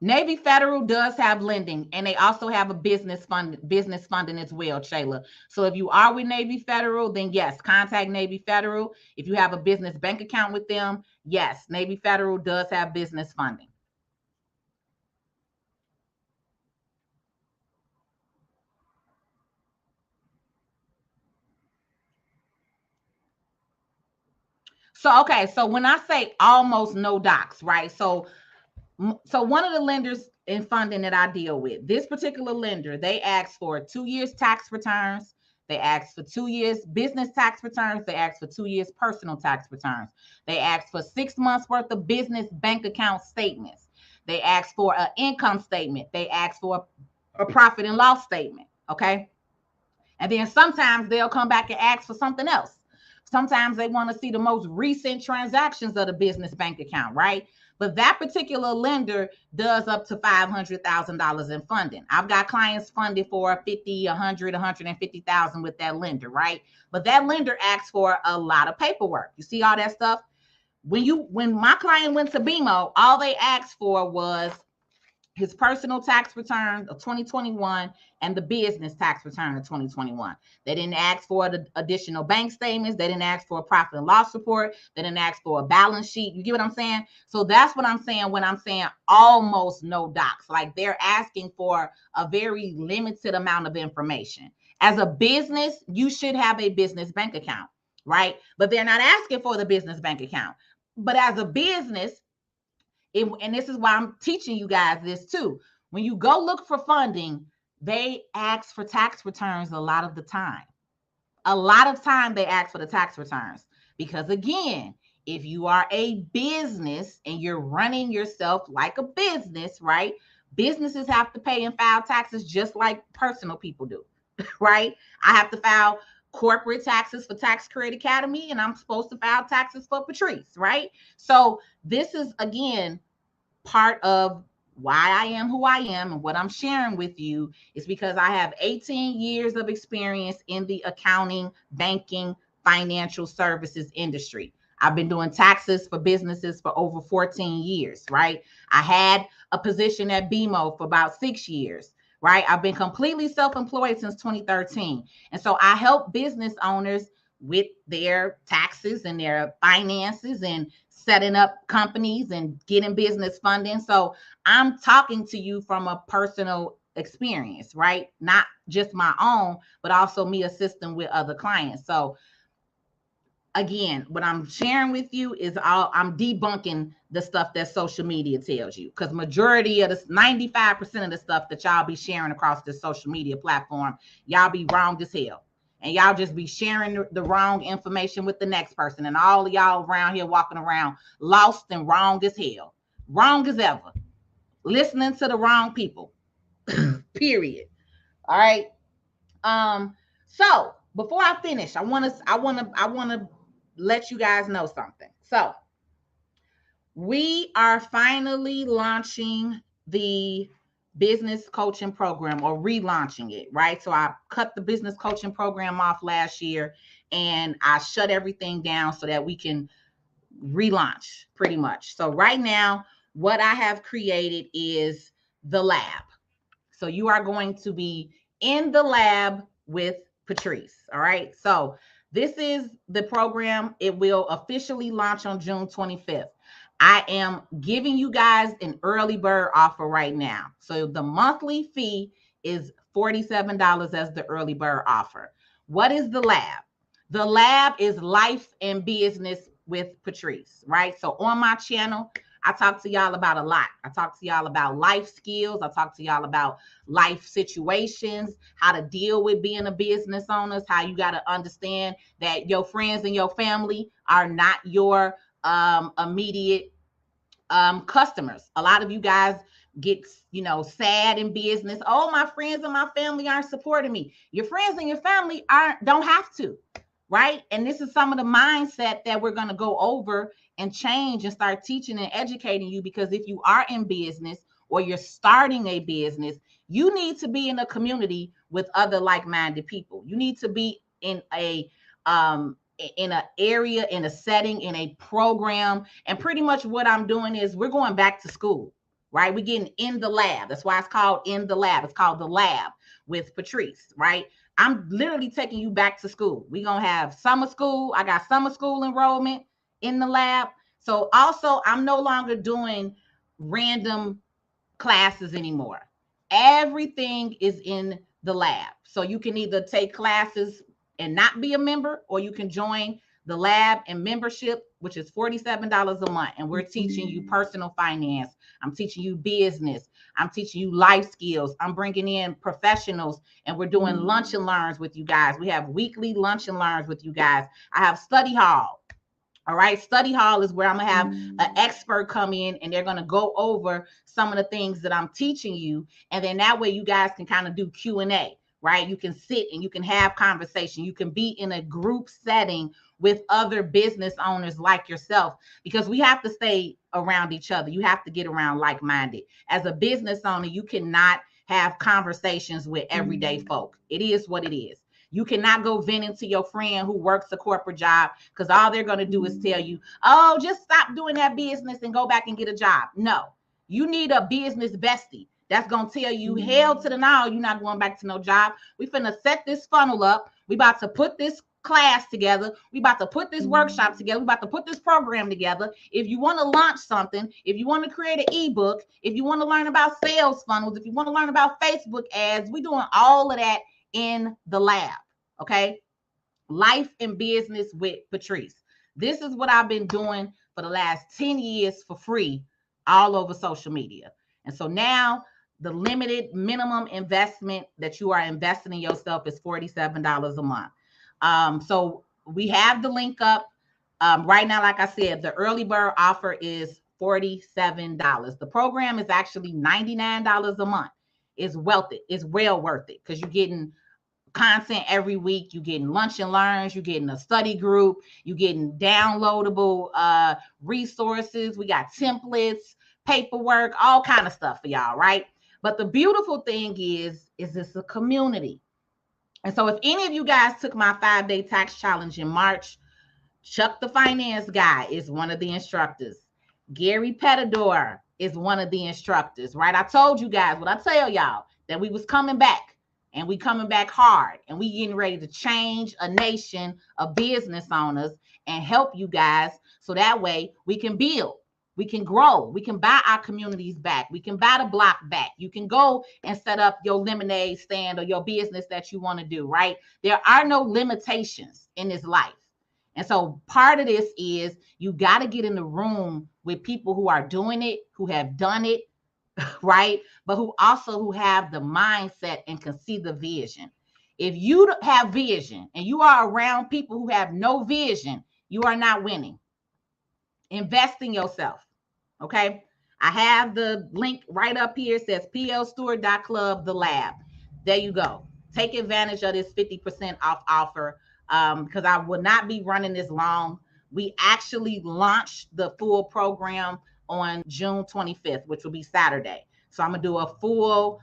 Navy Federal does have lending, and they also have a business funding as well, Shayla. So if you are with Navy Federal, then yes, contact Navy Federal. If you have a business bank account with them, yes, Navy Federal does have business funding. So, okay, so when I say almost no docs, right? So one of the lenders in funding that I deal with, this particular lender, they ask for 2 years tax returns. They ask for 2 years business tax returns. They ask for 2 years personal tax returns. They ask for 6 months worth of business bank account statements. They ask for an income statement. They ask for a profit and loss statement. Okay. And then sometimes they'll come back and ask for something else. Sometimes they want to see the most recent transactions of the business bank account, right? But that particular lender does up to $500,000 in funding. I've got clients funded for 50, 100, 150,000 with that lender, right? But that lender asks for a lot of paperwork. You see all that stuff? When my client went to BMO, all they asked for was his personal tax return of 2021 and the business tax return of 2021. They didn't ask for the additional bank statements. They didn't ask for a profit and loss report. They didn't ask for a balance sheet. You get what I'm saying? So that's what I'm saying when I'm saying almost no docs. Like, they're asking for a very limited amount of information. As a business, you should have a business bank account, right? But they're not asking for the business bank account. But as a business, And this is why I'm teaching you guys this too. When you go look for funding, they ask for tax returns a lot of the time. A lot of time they ask for the tax returns because, again, if you are a business and you're running yourself like a business, right? Businesses have to pay and file taxes just like personal people do, right? I have to file corporate taxes for Tax Credit Academy, and I'm supposed to file taxes for Patrice, right? So this is, again, part of why I am who I am, and what I'm sharing with you is because I have 18 years of experience in the accounting, banking, financial services industry. I've been doing taxes for businesses for over 14 years, right? I had a position at BMO for about 6 years, right? I've been completely self-employed since 2013. And so I help business owners with their taxes and their finances and setting up companies and getting business funding. So I'm talking to you from a personal experience, right? Not just my own, but also me assisting with other clients. So again, what I'm sharing with you is I'm debunking the stuff that social media tells you, because majority of the 95% of the stuff that y'all be sharing across this social media platform, y'all be wrong as hell. And y'all just be sharing the wrong information with the next person. And all of y'all around here walking around lost and wrong as hell. Wrong as ever. Listening to the wrong people. Period. All right. So before I finish, I want to let you guys know something. So we are finally launching the business coaching program, or relaunching it, right? So I cut the business coaching program off last year and I shut everything down so that we can relaunch pretty much. So right now, what I have created is the lab. So you are going to be in the lab with Patrice. All right. So this is the program. It will officially launch on June 25th. I am giving you guys an early bird offer right now. So the monthly fee is $47 as the early bird offer. What is the lab? The lab is life and business with Patrice, right? So on my channel, I talk to y'all about a lot. I talk to y'all about life skills. I talk to y'all about life situations, how to deal with being a business owner, how you got to understand that your friends and your family are not your immediate customers. A lot of you guys get, sad in business. Oh, my friends and my family aren't supporting me. Your friends and your family don't have to, right? And this is some of the mindset that we're going to go over and change and start teaching and educating you, because if you are in business or you're starting a business, you need to be in a community with other like-minded people. You need to be in an area, in a setting, in a program. And pretty much what I'm doing is we're going back to school, right? We're getting in the lab. That's why it's called In the Lab. It's called the lab with Patrice, right? I'm literally taking you back to school. We're going to have summer school. I got summer school enrollment in the lab. So also, I'm no longer doing random classes anymore. Everything is in the lab. So you can either take classes and not be a member, or you can join the lab and membership, which is $47 a month. And we're teaching you personal finance. I'm teaching you business. I'm teaching you life skills. I'm bringing in professionals, and we're doing lunch and learns with you guys. We have weekly lunch and learns with you guys. I have study hall. All right. Study hall is where I'm going to have an expert come in, and they're going to go over some of the things that I'm teaching you. And then that way you guys can kind of do Q&A, right? You can sit and you can have conversation. You can be in a group setting with other business owners like yourself, because we have to stay around each other. You have to get around like-minded. As a business owner, you cannot have conversations with everyday folk. It is what it is. You cannot go venting to your friend who works a corporate job, because all they're going to do is tell you, oh, just stop doing that business and go back and get a job. No, you need a business bestie that's going to tell you, hell to the no, you're not going back to no job. We finna set this funnel up. We about to put this class together. We about to put this workshop together. We about to put this program together. If you want to launch something, if you want to create an ebook, if you want to learn about sales funnels, if you want to learn about Facebook ads, we're doing all of that in the lab. Okay. Life and business with Patrice. This is what I've been doing for the last 10 years for free all over social media. And so now the limited minimum investment that you are investing in yourself is $47 a month. So we have the link up. Right now, like I said, the early bird offer is $47. The program is actually $99 a month. It's worth it. It's well worth it because you're getting content every week. You're getting lunch and learns. You're getting a study group. You're getting downloadable resources. We got templates, paperwork, all kind of stuff for y'all, right? But the beautiful thing is it's a community. And so if any of you guys took my 5-day tax challenge in March, Chuck the finance guy is one of the instructors. Gary Petador is one of the instructors, right? I told you guys what I tell y'all, that we was coming back, and we coming back hard, and we getting ready to change a nation of business owners and help you guys so that way we can build, we can grow, we can buy our communities back, we can buy the block back. You can go and set up your lemonade stand or your business that you want to do, right? There are no limitations in this life. And so part of this is you got to get in the room with people who are doing it, who have done it, right? But who have the mindset and can see the vision. If you have vision and you are around people who have no vision, you are not winning. Invest in yourself. Okay. I have the link right up here. It says plstewart.club, the lab. There you go. Take advantage of this 50% off offer because I will not be running this long. We actually launched the full program on June 25th, which will be Saturday. So I'm going to do a full,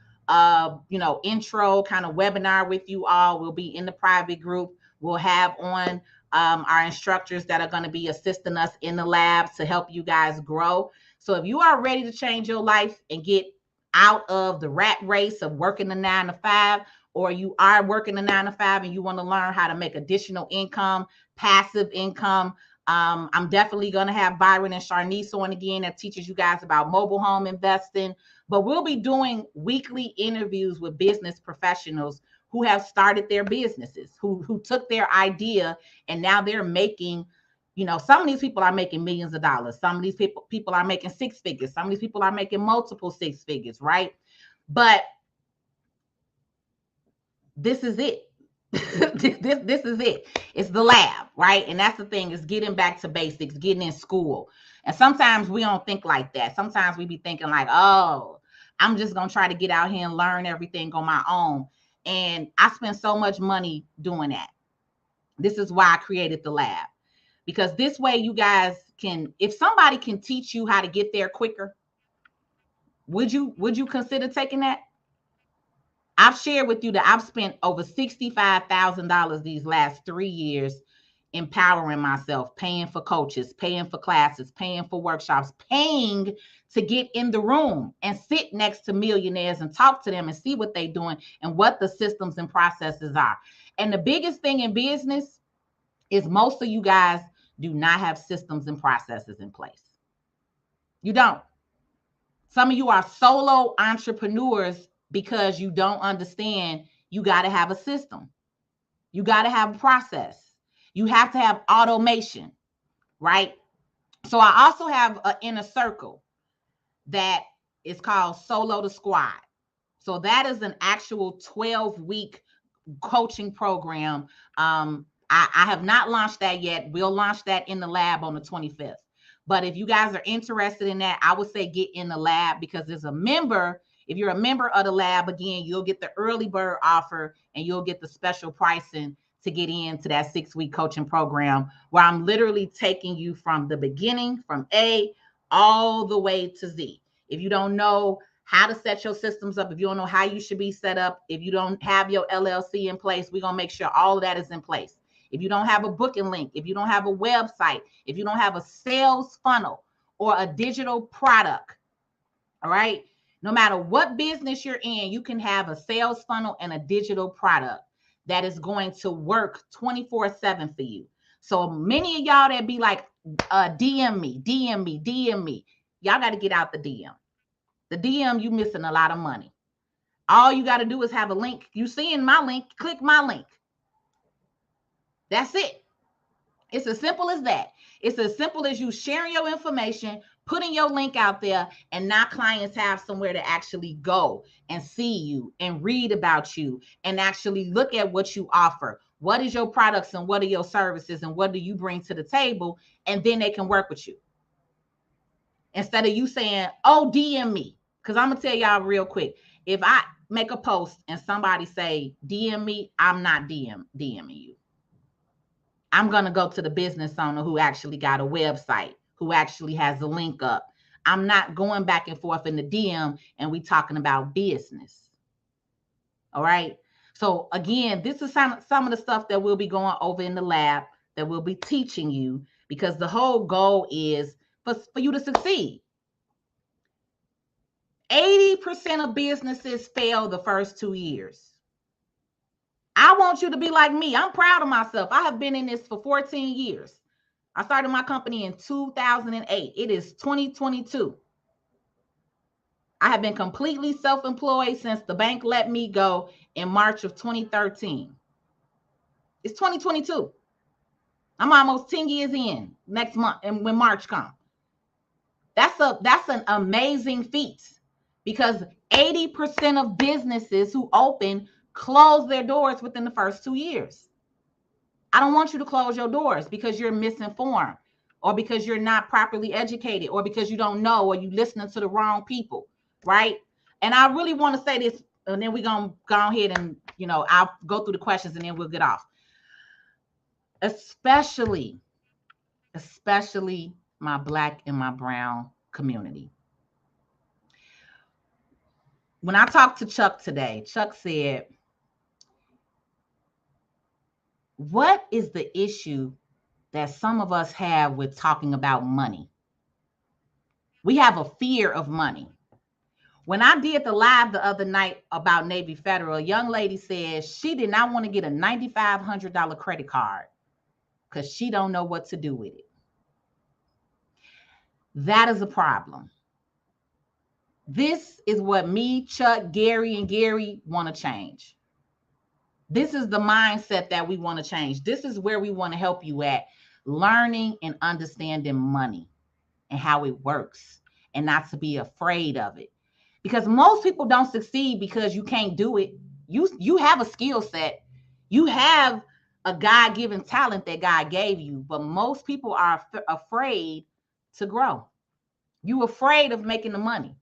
intro kind of webinar with you all. We'll be in the private group. We'll have on our instructors that are going to be assisting us in the labs to help you guys grow. So if you are ready to change your life and get out of the rat race of working the 9 to 5, or you are working the 9 to 5 and you want to learn how to make additional income, passive income, I'm definitely going to have Byron and Sharnice on again that teaches you guys about mobile home investing. But we'll be doing weekly interviews with business professionals who have started their businesses, who took their idea and now they're making, some of these people are making millions of dollars. Some of these people are making 6 figures. Some of these people are making multiple 6 figures, right? But this is it. this is it. It's the lab, right? And that's the thing, is getting back to basics, getting in school. And sometimes we don't think like that. Sometimes we be thinking like, oh, I'm just going to try to get out here and learn everything on my own. And I spend so much money doing that. This is why I created the lab, because this way you guys can, if somebody can teach you how to get there quicker, would you consider taking that? I've shared with you that I've spent over $65,000 these last 3 years empowering myself, paying for coaches, paying for classes, paying for workshops, paying to get in the room and sit next to millionaires and talk to them and see what they're doing and what the systems and processes are. And the biggest thing in business is most of you guys do not have systems and processes in place. You don't. Some of you are solo entrepreneurs because you don't understand you got to have a system. You got to have a process. You have to have automation, right? So I also have an inner circle that is called Solo to Squad. So that is an actual 12-week coaching program. I have not launched that yet. We'll launch that in the lab on the 25th. But if you guys are interested in that, I would say get in the lab, because as a member, if you're a member of the lab, again, you'll get the early bird offer and you'll get the special pricing to get into that 6-week coaching program, where I'm literally taking you from the beginning, from A all the way to Z. If you don't know how to set your systems up, if you don't know how you should be set up, if you don't have your LLC in place, we're going to make sure all of that is in place. If you don't have a booking link, if you don't have a website, if you don't have a sales funnel or a digital product, all right, no matter what business you're in, you can have a sales funnel and a digital product that is going to work 24/7 for you. So many of y'all that be like, DM me. Y'all got to get out the DM. The DM, you missing a lot of money. All you got to do is have a link. You seeing my link, click my link. That's it. It's as simple as that. It's as simple as you sharing your information, putting your link out there, and now clients have somewhere to actually go and see you and read about you and actually look at what you offer. What is your products and what are your services and what do you bring to the table? And then they can work with you. Instead of you saying, oh, DM me. Because I'm going to tell y'all real quick. If I make a post and somebody say, DM me, I'm not DMing you. I'm going to go to the business owner who actually got a website, who actually has a link up. I'm not going back and forth in the DM and we talking about business. All right. So again, this is some of the stuff that we'll be going over in the lab that we'll be teaching you, because the whole goal is for you to succeed. 80% of businesses fail the first 2 years. I want you to be like me. I'm proud of myself. I have been in this for 14 years. I started my company in 2008. It is 2022. I have been completely self-employed since the bank let me go in March of 2013. It's 2022. I'm almost 10 years in next month, and when March comes. That's an amazing feat, because 80% of businesses who open close their doors within the first 2 years. I don't want you to close your doors because you're misinformed, or because you're not properly educated, or because you don't know, or you listening to the wrong people, right? And I really want to say this, and then we're going to go ahead and, I'll go through the questions and then we'll get off. Especially my Black and my brown community. When I talked to Chuck today, Chuck said, what is the issue that some of us have with talking about money? We have a fear of money. When I did the live the other night about Navy Federal, a young lady said she did not want to get a $9,500 credit card because she don't know what to do with it. That is a problem. This is what me, Chuck, Gary, and Gary want to change. This is the mindset that we want to change. This is where we want to help you at, learning and understanding money and how it works, and not to be afraid of it. Because most people don't succeed because you can't do it. You have a skill set. You have a God-given talent that God gave you, but most people are afraid to grow. You're afraid of making the money.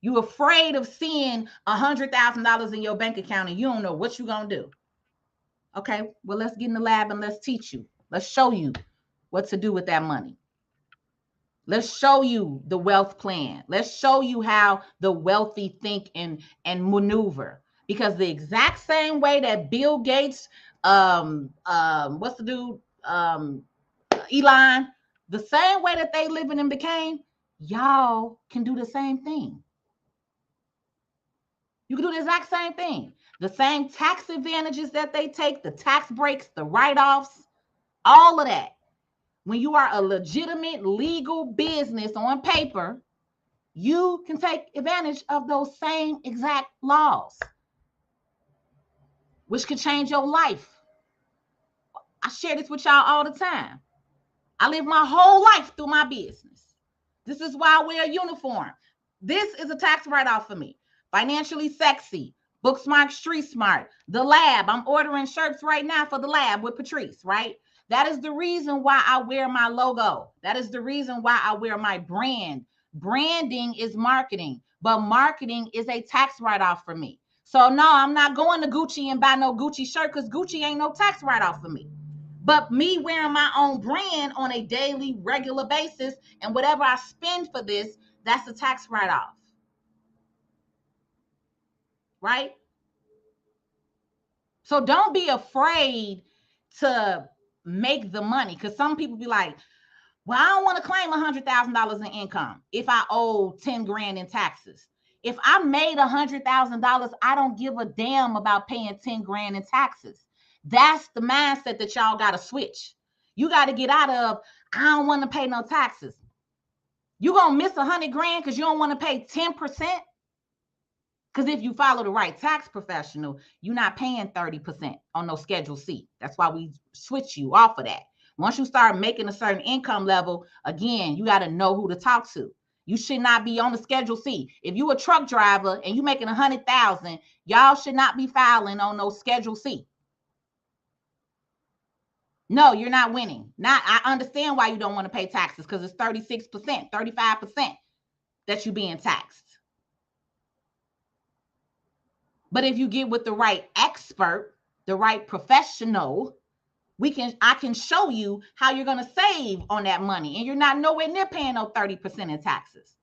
You're afraid of seeing $100,000 in your bank account and you don't know what you're going to do. Okay, well, let's get in the lab and let's teach you. Let's show you what to do with that money. Let's show you the wealth plan. Let's show you how the wealthy think and maneuver. Because the exact same way that Bill Gates, what's the dude, Elon, the same way that they living and became, y'all can do the same thing. You can do the exact same thing. The same tax advantages that they take, the tax breaks, the write-offs, all of that. When you are a legitimate legal business on paper, you can take advantage of those same exact laws, which can change your life. I share this with y'all all the time. I live my whole life through my business. This is why I wear a uniform. This is a tax write-off for me. Financially Sexy, Book Smart, Street Smart, The Lab. I'm ordering shirts right now for The Lab with Patrice, right? That is the reason why I wear my logo. That is the reason why I wear my brand. Branding is marketing, but marketing is a tax write-off for me. So no, I'm not going to Gucci and buy no Gucci shirt because Gucci ain't no tax write-off for me. But me wearing my own brand on a daily, regular basis, and whatever I spend for this, that's a tax write-off. Right? So don't be afraid to make the money, because some people be like, well, I don't want to claim $100,000 in income if I owe 10 grand in taxes. If I made $100,000, I don't give a damn about paying 10 grand in taxes. That's the mindset that y'all got to switch. You got to get out of, I don't want to pay no taxes. You're going to miss 100 grand because you don't want to pay 10%. Because if you follow the right tax professional, you're not paying 30% on no Schedule C. That's why we switch you off of that. Once you start making a certain income level, again, you got to know who to talk to. You should not be on the Schedule C. If you a truck driver and you making 100,000, y'all should not be filing on no Schedule C. No, you're not winning. I understand why you don't want to pay taxes, because it's 36%, 35% that you're being taxed. But if you get with the right expert, the right professional, I can show you how you're going to save on that money, and you're not nowhere near paying no 30% in taxes.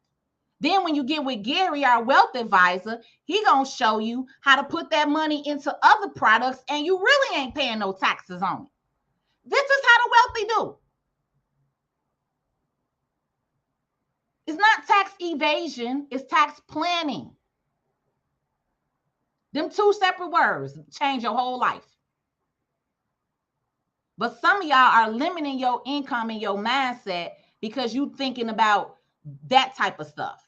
Then when you get with Gary, our wealth advisor, he going to show you how to put that money into other products, and you really ain't paying no taxes on it. This is how the wealthy do. It's not tax evasion, it's tax planning. Them two separate words change your whole life. But some of y'all are limiting your income and your mindset because you thinking about that type of stuff.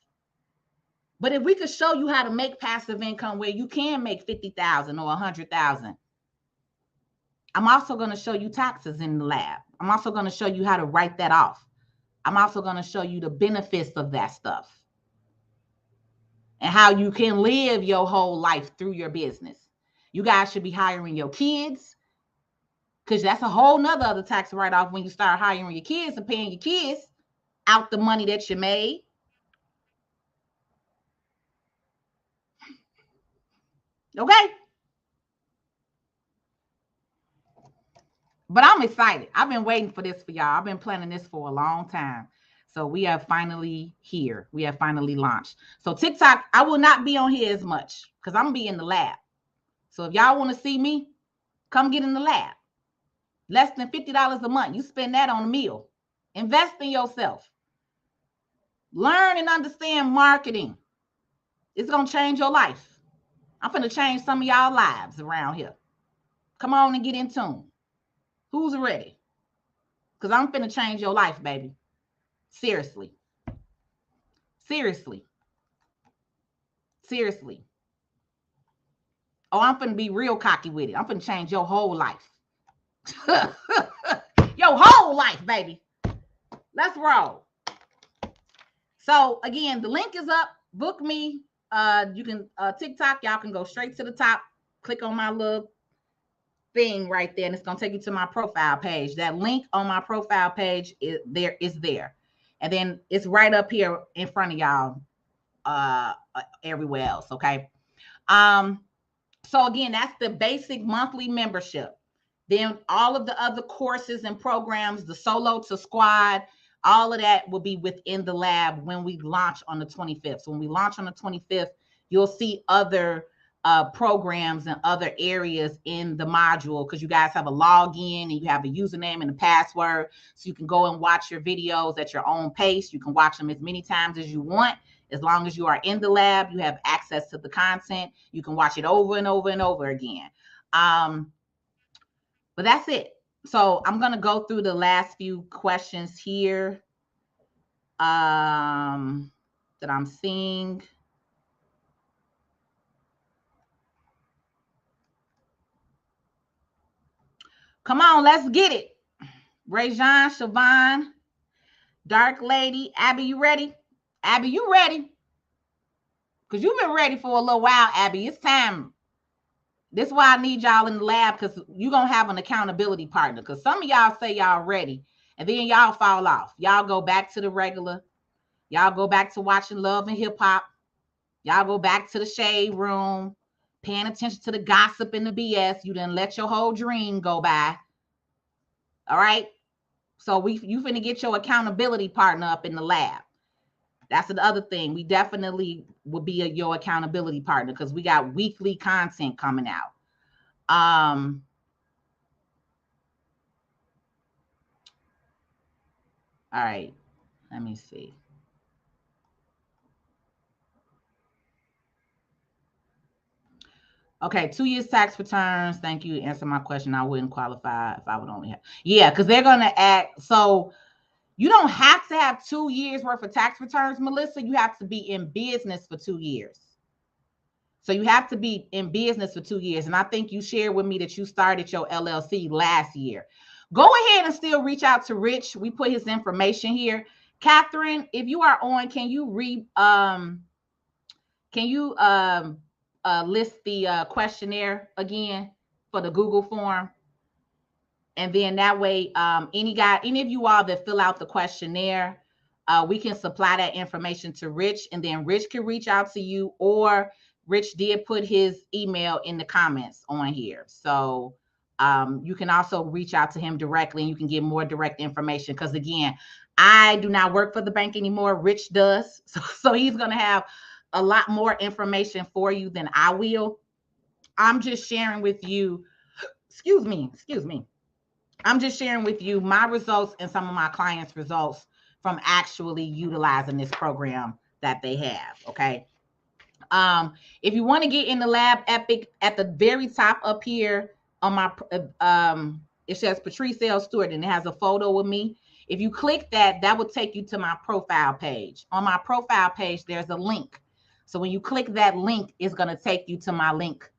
But if we could show you how to make passive income where you can make 50,000 or 100,000, I'm also going to show you taxes in the lab. I'm also going to show you how to write that off. I'm also going to show you the benefits of that stuff and how you can live your whole life through your business. You guys should be hiring your kids, because that's a whole nother other tax write-off when you start hiring your kids and paying your kids out the money that you made. Okay? But I'm excited. I've been waiting for this for y'all. I've been planning this for a long time. So we are finally here. We have finally launched. So TikTok, I will not be on here as much because I'm going to be in the lab. So if y'all want to see me, come get in the lab. Less than $50 a month. You spend that on a meal. Invest in yourself. Learn and understand marketing. It's going to change your life. I'm going to change some of y'all lives around here. Come on and get in tune. Who's ready? Because I'm finna change your life, baby. Seriously. Seriously. Seriously. Oh, I'm finna be real cocky with it. I'm finna change your whole life. Your whole life, baby. Let's roll. So again, the link is up. Book me. You can TikTok. Y'all can go straight to the top. Click on my little thing right there, and it's going to take you to my profile page. That link on my profile page is there. And then it's right up here in front of y'all everywhere else. Okay. So again, that's the basic monthly membership. Then all of the other courses and programs, the solo to squad, all of that will be within the lab when we launch on the 25th. So when we launch on the 25th, you'll see other programs and other areas in the module, because you guys have a login and you have a username and a password, so you can go and watch your videos at your own pace. You can watch them as many times as you want. As long as you are in the lab, you have access to the content. You can watch it over and over and over again. But that's it. So I'm going to go through the last few questions here that I'm seeing. Come on, let's get it. Rajan, Siobhan, Dark Lady, Abby, you ready? Abby, you ready? Because you've been ready for a little while, Abby. It's time. This is why I need y'all in the lab, because you're going to have an accountability partner. Because some of y'all say y'all ready, and then y'all fall off. Y'all go back to the regular. Y'all go back to watching Love and Hip Hop. Y'all go back to the shade room, paying attention to the gossip and the BS. You didn't let your whole dream go by. All right? So you finna get your accountability partner up in the lab. That's the other thing. We definitely will be your accountability partner, because we got weekly content coming out. All right. Let me see. Okay, 2 years tax returns. Thank you. Answer my question. I wouldn't qualify if I would only have. Yeah, because they're going to act. So you don't have to have 2 years worth of tax returns, Melissa. You have to be in business for 2 years. So you have to be in business for 2 years. And I think you shared with me that you started your LLC last year. Go ahead and still reach out to Rich. We put his information here. Catherine, if you are on, can you list the questionnaire again for the Google form? And then that way, any of you all that fill out the questionnaire, we can supply that information to Rich, and then Rich can reach out to you, or Rich did put his email in the comments on here. So you can also reach out to him directly, and you can get more direct information. Because again, I do not work for the bank anymore. Rich does. So he's going to have a lot more information for you than I will. I'm just sharing with you, excuse me. I'm just sharing with you my results and some of my clients' results from actually utilizing this program that they have. Okay. If you want to get in the Lab Epic, at the very top up here on my, it says Patrice L. Stewart, and it has a photo of me. If you click that, that will take you to my profile page. On my profile page, there's a link. So when you click that link, it's going to take you to my link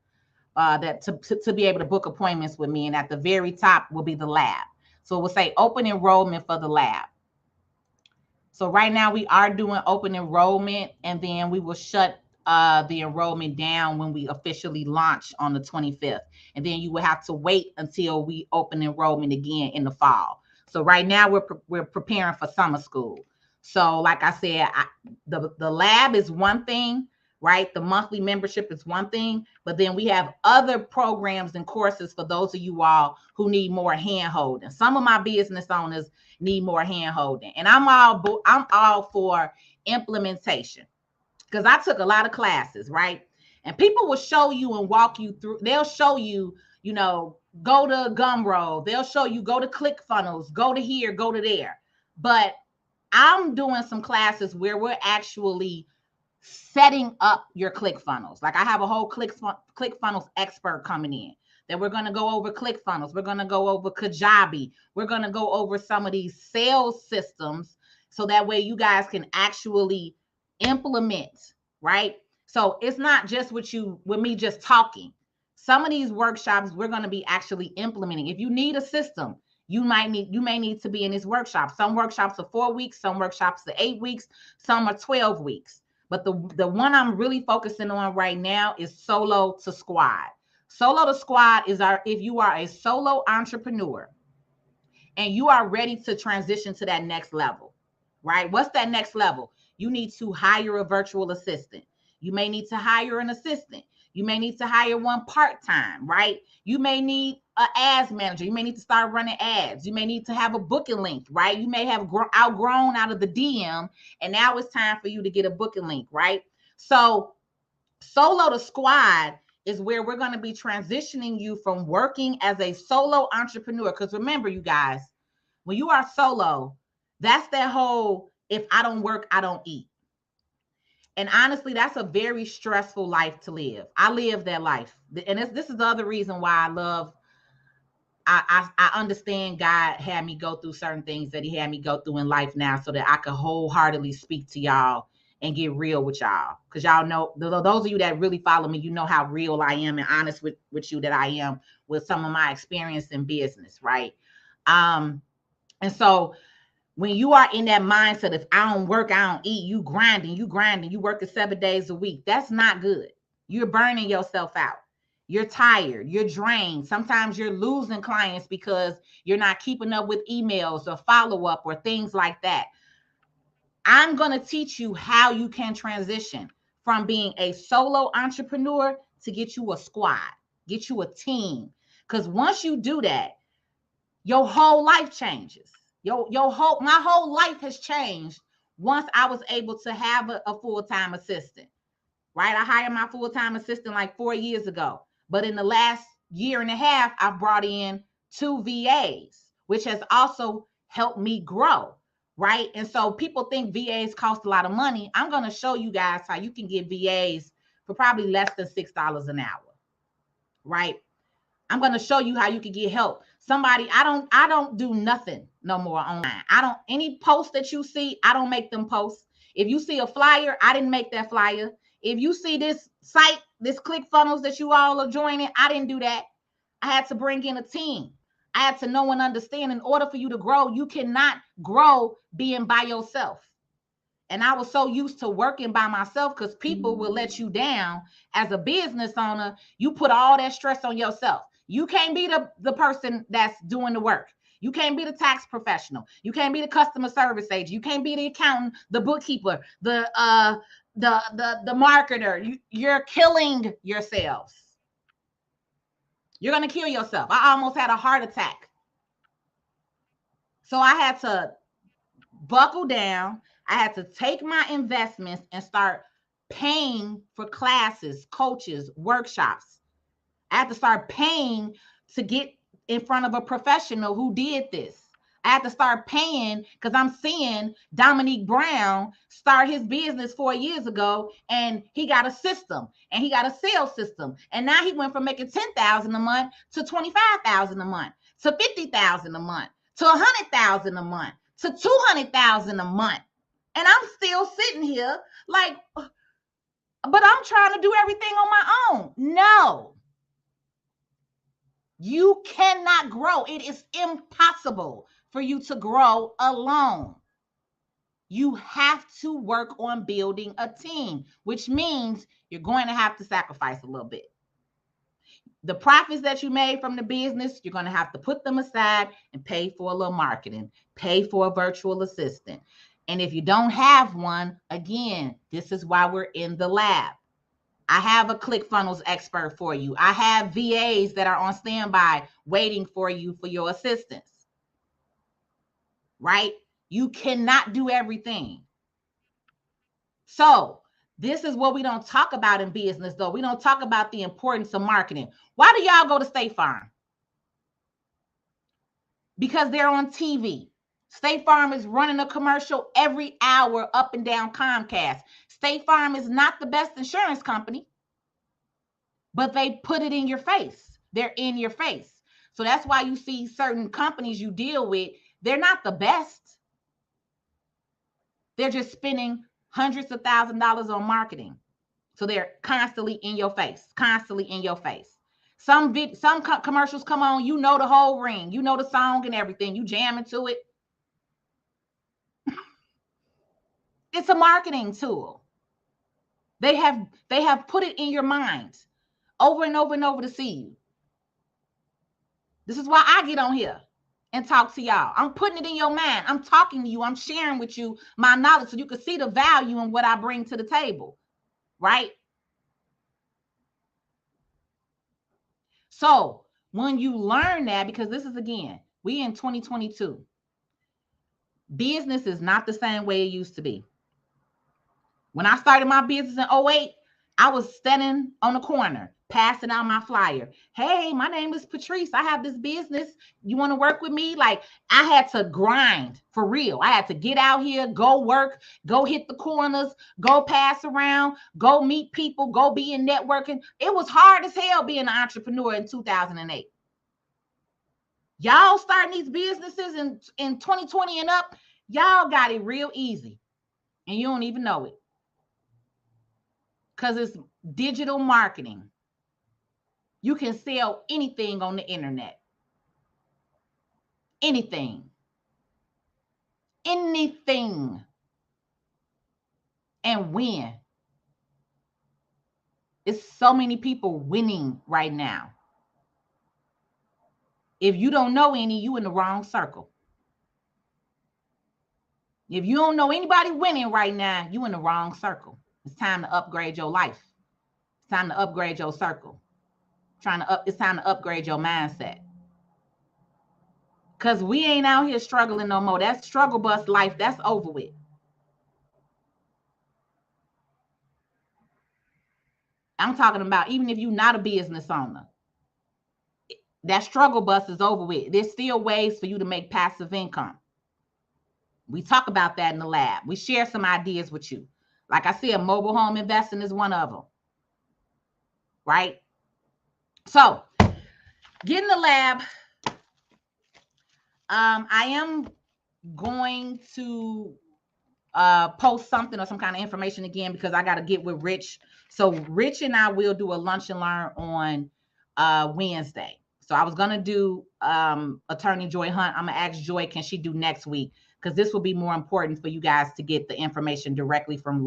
that to be able to book appointments with me. And at the very top will be the lab. So it will say open enrollment for the lab. So right now we are doing open enrollment, and then we will shut the enrollment down when we officially launch on the 25th. And then you will have to wait until we open enrollment again in the fall. So right now we're preparing for summer school. So like I said, the lab is one thing, right? The monthly membership is one thing, but then we have other programs and courses for those of you all who need more hand holding. Some of my business owners need more hand holding, and I'm all for implementation, because I took a lot of classes, right? And people will show you and walk you through. They'll show you, go to Gumroad. They'll show you, go to ClickFunnels, go to here, go to there. But I'm doing some classes where we're actually setting up your ClickFunnels. Like I have a whole ClickFunnels expert coming in that we're going to go over ClickFunnels. We're going to go over Kajabi. We're going to go over some of these sales systems, so that way you guys can actually implement, right? So it's not just with me just talking. Some of these workshops we're going to be actually implementing. If you need a system, you may need to be in this workshop. Some workshops are 4 weeks, some workshops are 8 weeks, some are 12 weeks. But the one I'm really focusing on right now is solo to squad. Solo to squad is if you are a solo entrepreneur and you are ready to transition to that next level, right? What's that next level? You need to hire a virtual assistant. You may need to hire an assistant. You may need to hire one part-time, right? You may need an ads manager. You may need to start running ads. You may need to have a booking link, right? You may have outgrown out of the DM, and now it's time for you to get a booking link, right? So solo to squad is where we're going to be transitioning you from working as a solo entrepreneur. Because remember, you guys, when you are solo, that's that whole, if I don't work, I don't eat. And honestly, that's a very stressful life to live. I live that life. And this is the other reason why I understand God had me go through certain things that he had me go through in life now, so that I could wholeheartedly speak to y'all and get real with y'all. Because y'all know, those of you that really follow me, you know how real I am and honest with you that I am with some of my experience in business, right? And so when you are in that mindset, if I don't work, I don't eat, you grinding, you working 7 days a week, that's not good. You're burning yourself out. You're tired. You're drained. Sometimes you're losing clients because you're not keeping up with emails or follow-up or things like that. I'm going to teach you how you can transition from being a solo entrepreneur to get you a squad, get you a team. Because once you do that, your whole life changes. My whole life has changed once I was able to have a full-time assistant, right? I hired my full-time assistant like 4 years ago. But in the last year and a half, I've brought in 2 VAs, which has also helped me grow, right? And so people think VAs cost a lot of money. I'm going to show you guys how you can get VAs for probably less than $6 an hour, right? I'm going to show you how you can get help. Somebody, I don't do nothing no more online. Any posts that you see, I don't make them posts. If you see a flyer, I didn't make that flyer. If you see this site, this ClickFunnels that you all are joining, I didn't do that. I had to bring in a team. I had to know and understand in order for you to grow, you cannot grow being by yourself. And I was so used to working by myself because people will let you down. As a business owner, you put all that stress on yourself. You can't be the person that's doing the work. You can't be the tax professional. You can't be the customer service agent. You can't be the accountant, the bookkeeper, the marketer. You're killing yourselves. You're going to kill yourself. I almost had a heart attack. So I had to buckle down. I had to take my investments and start paying for classes, coaches, workshops. I had to start paying to get in front of a professional who did this. I had to start paying because I'm seeing Dominique Brown start his business 4 years ago, and he got a system and he got a sales system. And now he went from making $10,000 a month to $25,000 a month to $50,000 a month to $100,000 a month to $200,000 a month. And I'm still sitting here like, but I'm trying to do everything on my own. No. You cannot grow. It is impossible for you to grow alone. You have to work on building a team, which means you're going to have to sacrifice a little bit. The profits that you made from the business, you're going to have to put them aside and pay for a little marketing, pay for a virtual assistant. And if you don't have one, again, this is why we're in the lab. I have a ClickFunnels expert for you. I have VAs that are on standby waiting for you for your assistance. Right? You cannot do everything. So this is what we don't talk about in business, though. We don't talk about the importance of marketing. Why do y'all go to State Farm? Because they're on TV. State Farm is running a commercial every hour up and down Comcast. State Farm is not the best insurance company, but they put it in your face. They're in your face. So that's why you see certain companies you deal with, they're not the best. They're just spending hundreds of thousands of dollars on marketing. So they're constantly in your face, constantly in your face. Some commercials come on, you know the whole ring, you know the song and everything, you jam into it. It's a marketing tool. They have put it in your mind over and over and over to see you. This is why I get on here and talk to y'all. I'm putting it in your mind. I'm talking to you. I'm sharing with you my knowledge so you can see the value in what I bring to the table, right? So when you learn that, because this is, again, we in 2022, business is not the same way it used to be. When I started my business in 2008, I was standing on the corner, passing out my flyer. Hey, my name is Patrice. I have this business. You want to work with me? Like, I had to grind for real. I had to get out here, go work, go hit the corners, go pass around, go meet people, go be in networking. It was hard as hell being an entrepreneur in 2008. Y'all starting these businesses in 2020 and up, y'all got it real easy. And you don't even know it. Because it's digital marketing. You can sell anything on the internet. Anything. Anything. And win. It's so many people winning right now. If you don't know any, you in the wrong circle. If you don't know anybody winning right now, you in the wrong circle. It's time to upgrade your life. It's time to upgrade your circle. It's time to upgrade your mindset. Because we ain't out here struggling no more. That struggle bus life, that's over with. I'm talking about even if you're not a business owner, that struggle bus is over with. There's still ways for you to make passive income. We talk about that in the lab. We share some ideas with you. Like I said, mobile home investing is one of them. Right? So, get in the lab. I am going to post something or some kind of information again because I got to get with Rich. So Rich and I will do a lunch and learn on Wednesday. So I was going to do Attorney Joy Hunt. I'm going to ask Joy, can she do next week? Because this will be more important for you guys to get the information directly from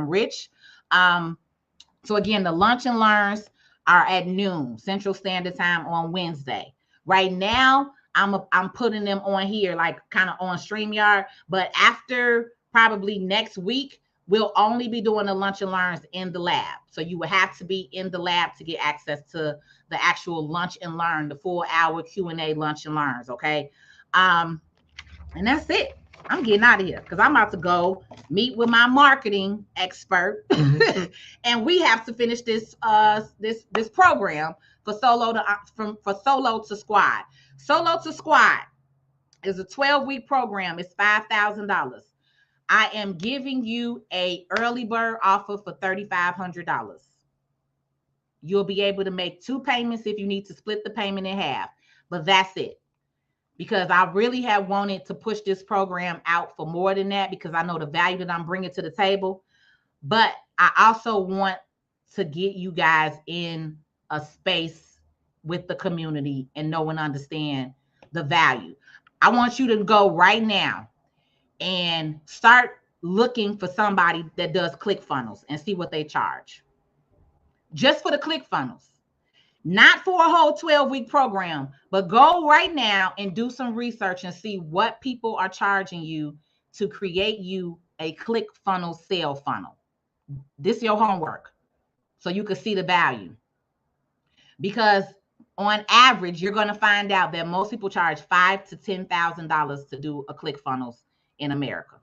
Rich. So again, the lunch and learns are at noon Central Standard Time on Wednesday. Right now, I'm putting them on here, like kind of on StreamYard. But after probably next week, we'll only be doing the lunch and learns in the lab. So you will have to be in the lab to get access to the actual lunch and learn, the full hour Q&A lunch and learns. Okay. And that's it. I'm getting out of here because I'm about to go meet with my marketing expert, and we have to finish this program for solo to squad. Solo to squad is a 12-week program. It's $5,000. I am giving you a early bird offer for $3,500. You'll be able to make 2 payments if you need to split the payment in half, but that's it. Because I really have wanted to push this program out for more than that, because I know the value that I'm bringing to the table. But I also want to get you guys in a space with the community and know and understand the value. I want you to go right now and start looking for somebody that does ClickFunnels and see what they charge. Just for the ClickFunnels. Not for a whole 12-week program, but go right now and do some research and see what people are charging you to create you a ClickFunnels sale funnel. This is your homework, so you can see the value. Because on average, you're going to find out that most people charge $5,000 to $10,000 to do a ClickFunnels in America.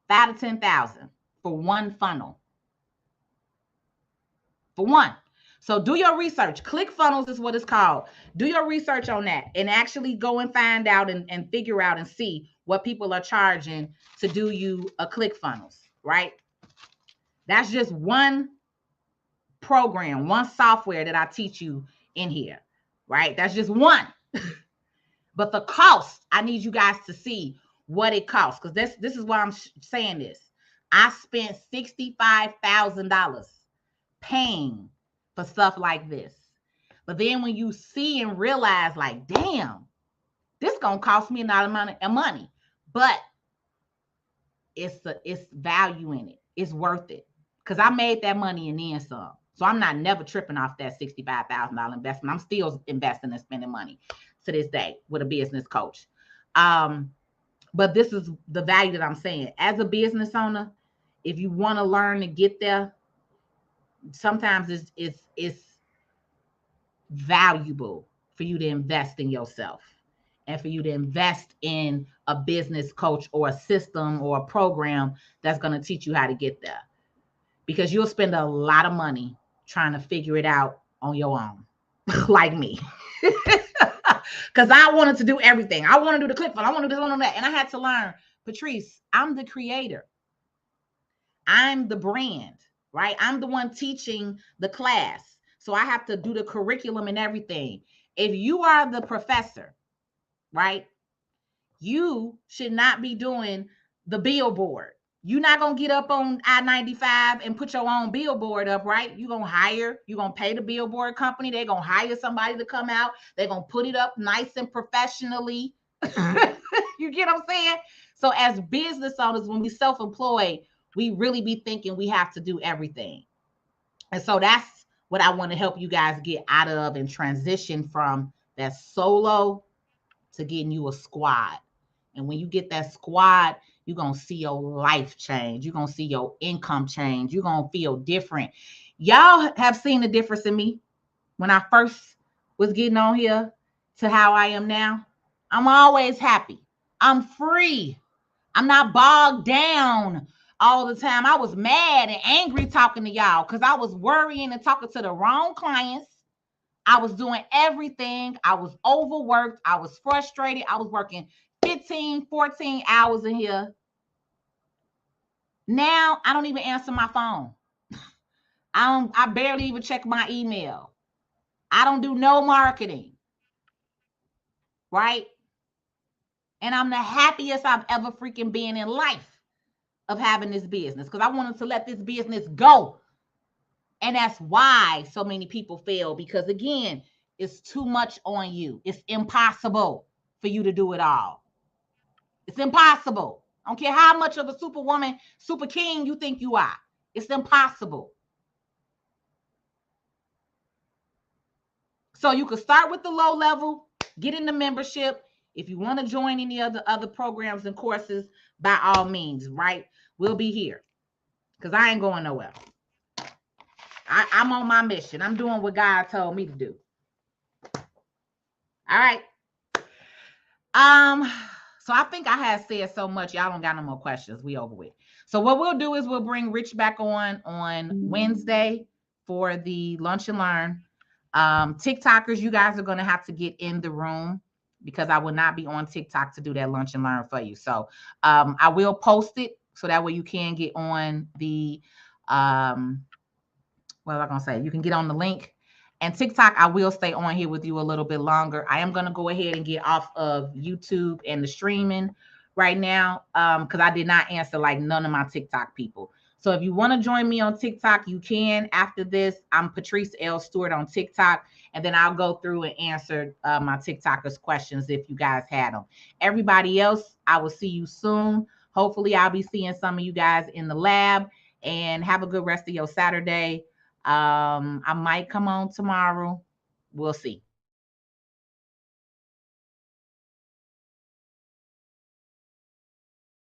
$5,000 to $10,000 for one funnel. For one. So do your research. ClickFunnels is what it's called. Do your research on that and actually go and find out and figure out and see what people are charging to do you a ClickFunnels, right? That's just one program, one software that I teach you in here, right? That's just one. But the cost, I need you guys to see what it costs, because this is why I'm saying this. I spent $65,000 paying for stuff like this. But then when you see and realize, like, damn, this gonna cost me another amount of money, but it's value in it. It's worth it, because I made that money and then some. So I'm not never tripping off that $65,000 investment. I'm still investing and spending money to this day with a business coach. But this is the value that I'm saying. As a business owner, if you want to learn to get there, sometimes it's valuable for you to invest in yourself and for you to invest in a business coach or a system or a program that's going to teach you how to get there, because you'll spend a lot of money trying to figure it out on your own, like me. Because I wanted to do everything. I want to do the ClickFunnels. I want to do this, I want to do that. And I had to learn, Patrice, I'm the creator. I'm the brand, right? I'm the one teaching the class. So I have to do the curriculum and everything. If you are the professor, right, you should not be doing the billboard. You're not going to get up on I-95 and put your own billboard up, right? You're going to pay the billboard company. They're going to hire somebody to come out. They're going to put it up nice and professionally. You get what I'm saying? So as business owners, when we self-employed, we really be thinking we have to do everything. And so that's what I want to help you guys get out of and transition from that solo to getting you a squad. And when you get that squad, you're going to see your life change. You're going to see your income change. You're going to feel different. Y'all have seen the difference in me when I first was getting on here to how I am now. I'm always happy. I'm free. I'm not bogged down all the time. I was mad and angry talking to y'all because I was worrying and talking to the wrong clients. I was doing everything. I was overworked. I was frustrated. I was working 15, 14 hours in here. Now I don't even answer my phone. I barely even check my email. I don't do no marketing. Right? And I'm the happiest I've ever freaking been in life of having this business, because I wanted to let this business go. And that's why so many people fail, because again, It's too much on you. It's impossible for you to do it all. It's impossible. I don't care how much of a superwoman, super king you think you are. It's impossible. So you could start with the low level, get in the membership. If you want to join any other programs and courses, by all means, right? We'll be here because I ain't going nowhere. I'm on my mission. I'm doing what God told me to do. All right. So I think I had said so much. Y'all don't got no more questions. We over with. So what we'll do is we'll bring Rich back on Wednesday for the Lunch and Learn. TikTokers, you guys are going to have to get in the room because I will not be on TikTok to do that Lunch and Learn for you. So I will post it so that way you can get on the what was I going to say? You can get on the link. And TikTok, I will stay on here with you a little bit longer. I am going to go ahead and get off of YouTube and the streaming right now because I did not answer like none of my TikTok people. So if you want to join me on TikTok, you can. After this, I'm Patrice L. Stewart on TikTok, and then I'll go through and answer my TikTokers' questions if you guys had them. Everybody else, I will see you soon. Hopefully, I'll be seeing some of you guys in the lab, and have a good rest of your Saturday. I might come on tomorrow. We'll see.